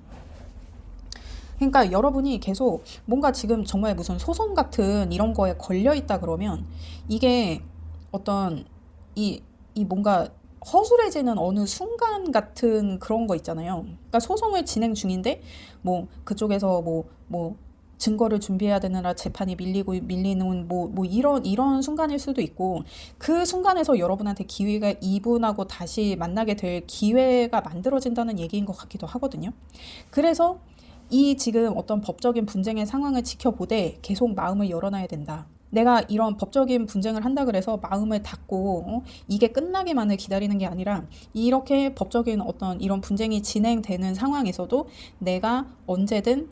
그러니까 여러분이 계속 뭔가 지금 정말 무슨 소송 같은 이런 거에 걸려있다 그러면 이게 어떤 이 뭔가 허술해지는 어느 순간 같은 그런 거 있잖아요. 그러니까 소송을 진행 중인데 뭐 그쪽에서 뭐 증거를 준비해야 되느라 재판이 밀리는 뭐 이런 순간일 수도 있고 그 순간에서 여러분한테 기회가 이분하고 다시 만나게 될 기회가 만들어진다는 얘기인 것 같기도 하거든요. 그래서 이 지금 어떤 법적인 분쟁의 상황을 지켜보되 계속 마음을 열어놔야 된다. 내가 이런 법적인 분쟁을 한다 그래서 마음을 닫고 이게 끝나기만을 기다리는 게 아니라 이렇게 법적인 어떤 이런 분쟁이 진행되는 상황에서도 내가 언제든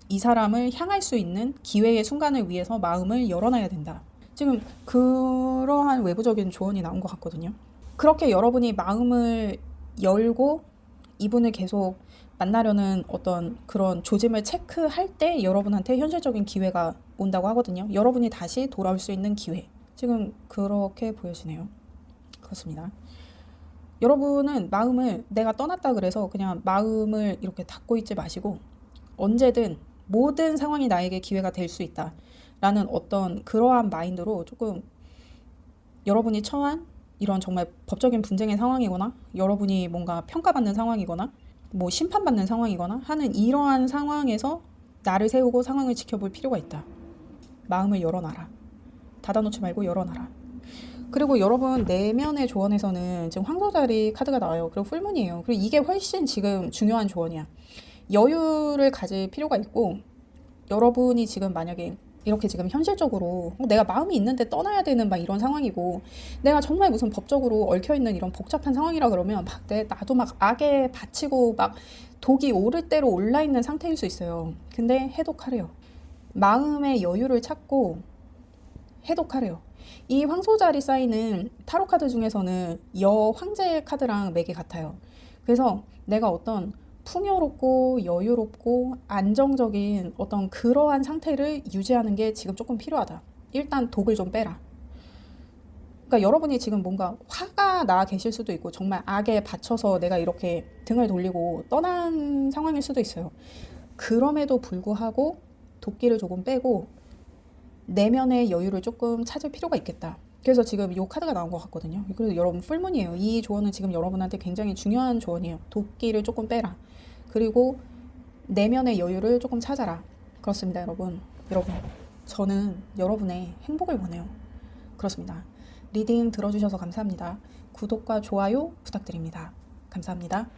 이 사람을 향할 수 있는 기회의 순간을 위해서 마음을 열어놔야 된다. 지금 그러한 외부적인 조언이 나온 것 같거든요. 그렇게 여러분이 마음을 열고 이분을 계속 만나려는 어떤 그런 조짐을 체크할 때 여러분한테 현실적인 기회가 온다고 하거든요. 여러분이 다시 돌아올 수 있는 기회. 지금 그렇게 보여지네요. 그렇습니다. 여러분은 마음을 내가 떠났다 그래서 그냥 마음을 이렇게 닫고 있지 마시고 언제든 모든 상황이 나에게 기회가 될 수 있다 라는 어떤 그러한 마인드로 조금 여러분이 처한 이런 정말 법적인 분쟁의 상황이거나 여러분이 뭔가 평가받는 상황이거나 뭐 심판받는 상황이거나 하는 이러한 상황에서 나를 세우고 상황을 지켜볼 필요가 있다. 마음을 열어놔라. 닫아놓지 말고 열어놔라. 그리고 여러분 내면의 조언에서는 지금 황소자리 카드가 나와요. 그리고 풀문이에요. 그리고 이게 훨씬 지금 중요한 조언이야. 여유를 가질 필요가 있고 여러분이 지금 만약에 이렇게 지금 현실적으로 내가 마음이 있는데 떠나야 되는 막 이런 상황이고 내가 정말 무슨 법적으로 얽혀있는 이런 복잡한 상황이라 그러면 막 나도 막 악에 바치고 막 독이 오를 대로 올라있는 상태일 수 있어요. 근데 해독하래요. 마음의 여유를 찾고 해독하래요. 이 황소자리 쌓이는 타로 카드 중에서는 여황제 카드랑 맥이 같아요. 그래서 내가 어떤 풍요롭고 여유롭고 안정적인 어떤 그러한 상태를 유지하는 게 지금 조금 필요하다. 일단 독을 좀 빼라. 그러니까 여러분이 지금 뭔가 화가 나 계실 수도 있고 정말 악에 받쳐서 내가 이렇게 등을 돌리고 떠난 상황일 수도 있어요. 그럼에도 불구하고 도끼를 조금 빼고 내면의 여유를 조금 찾을 필요가 있겠다. 그래서 지금 이 카드가 나온 것 같거든요. 그래서 여러분 풀문이에요. 이 조언은 지금 여러분한테 굉장히 중요한 조언이에요. 도끼를 조금 빼라. 그리고 내면의 여유를 조금 찾아라. 그렇습니다, 여러분. 저는 여러분의 행복을 원해요. 그렇습니다. 리딩 들어주셔서 감사합니다. 구독과 좋아요 부탁드립니다. 감사합니다.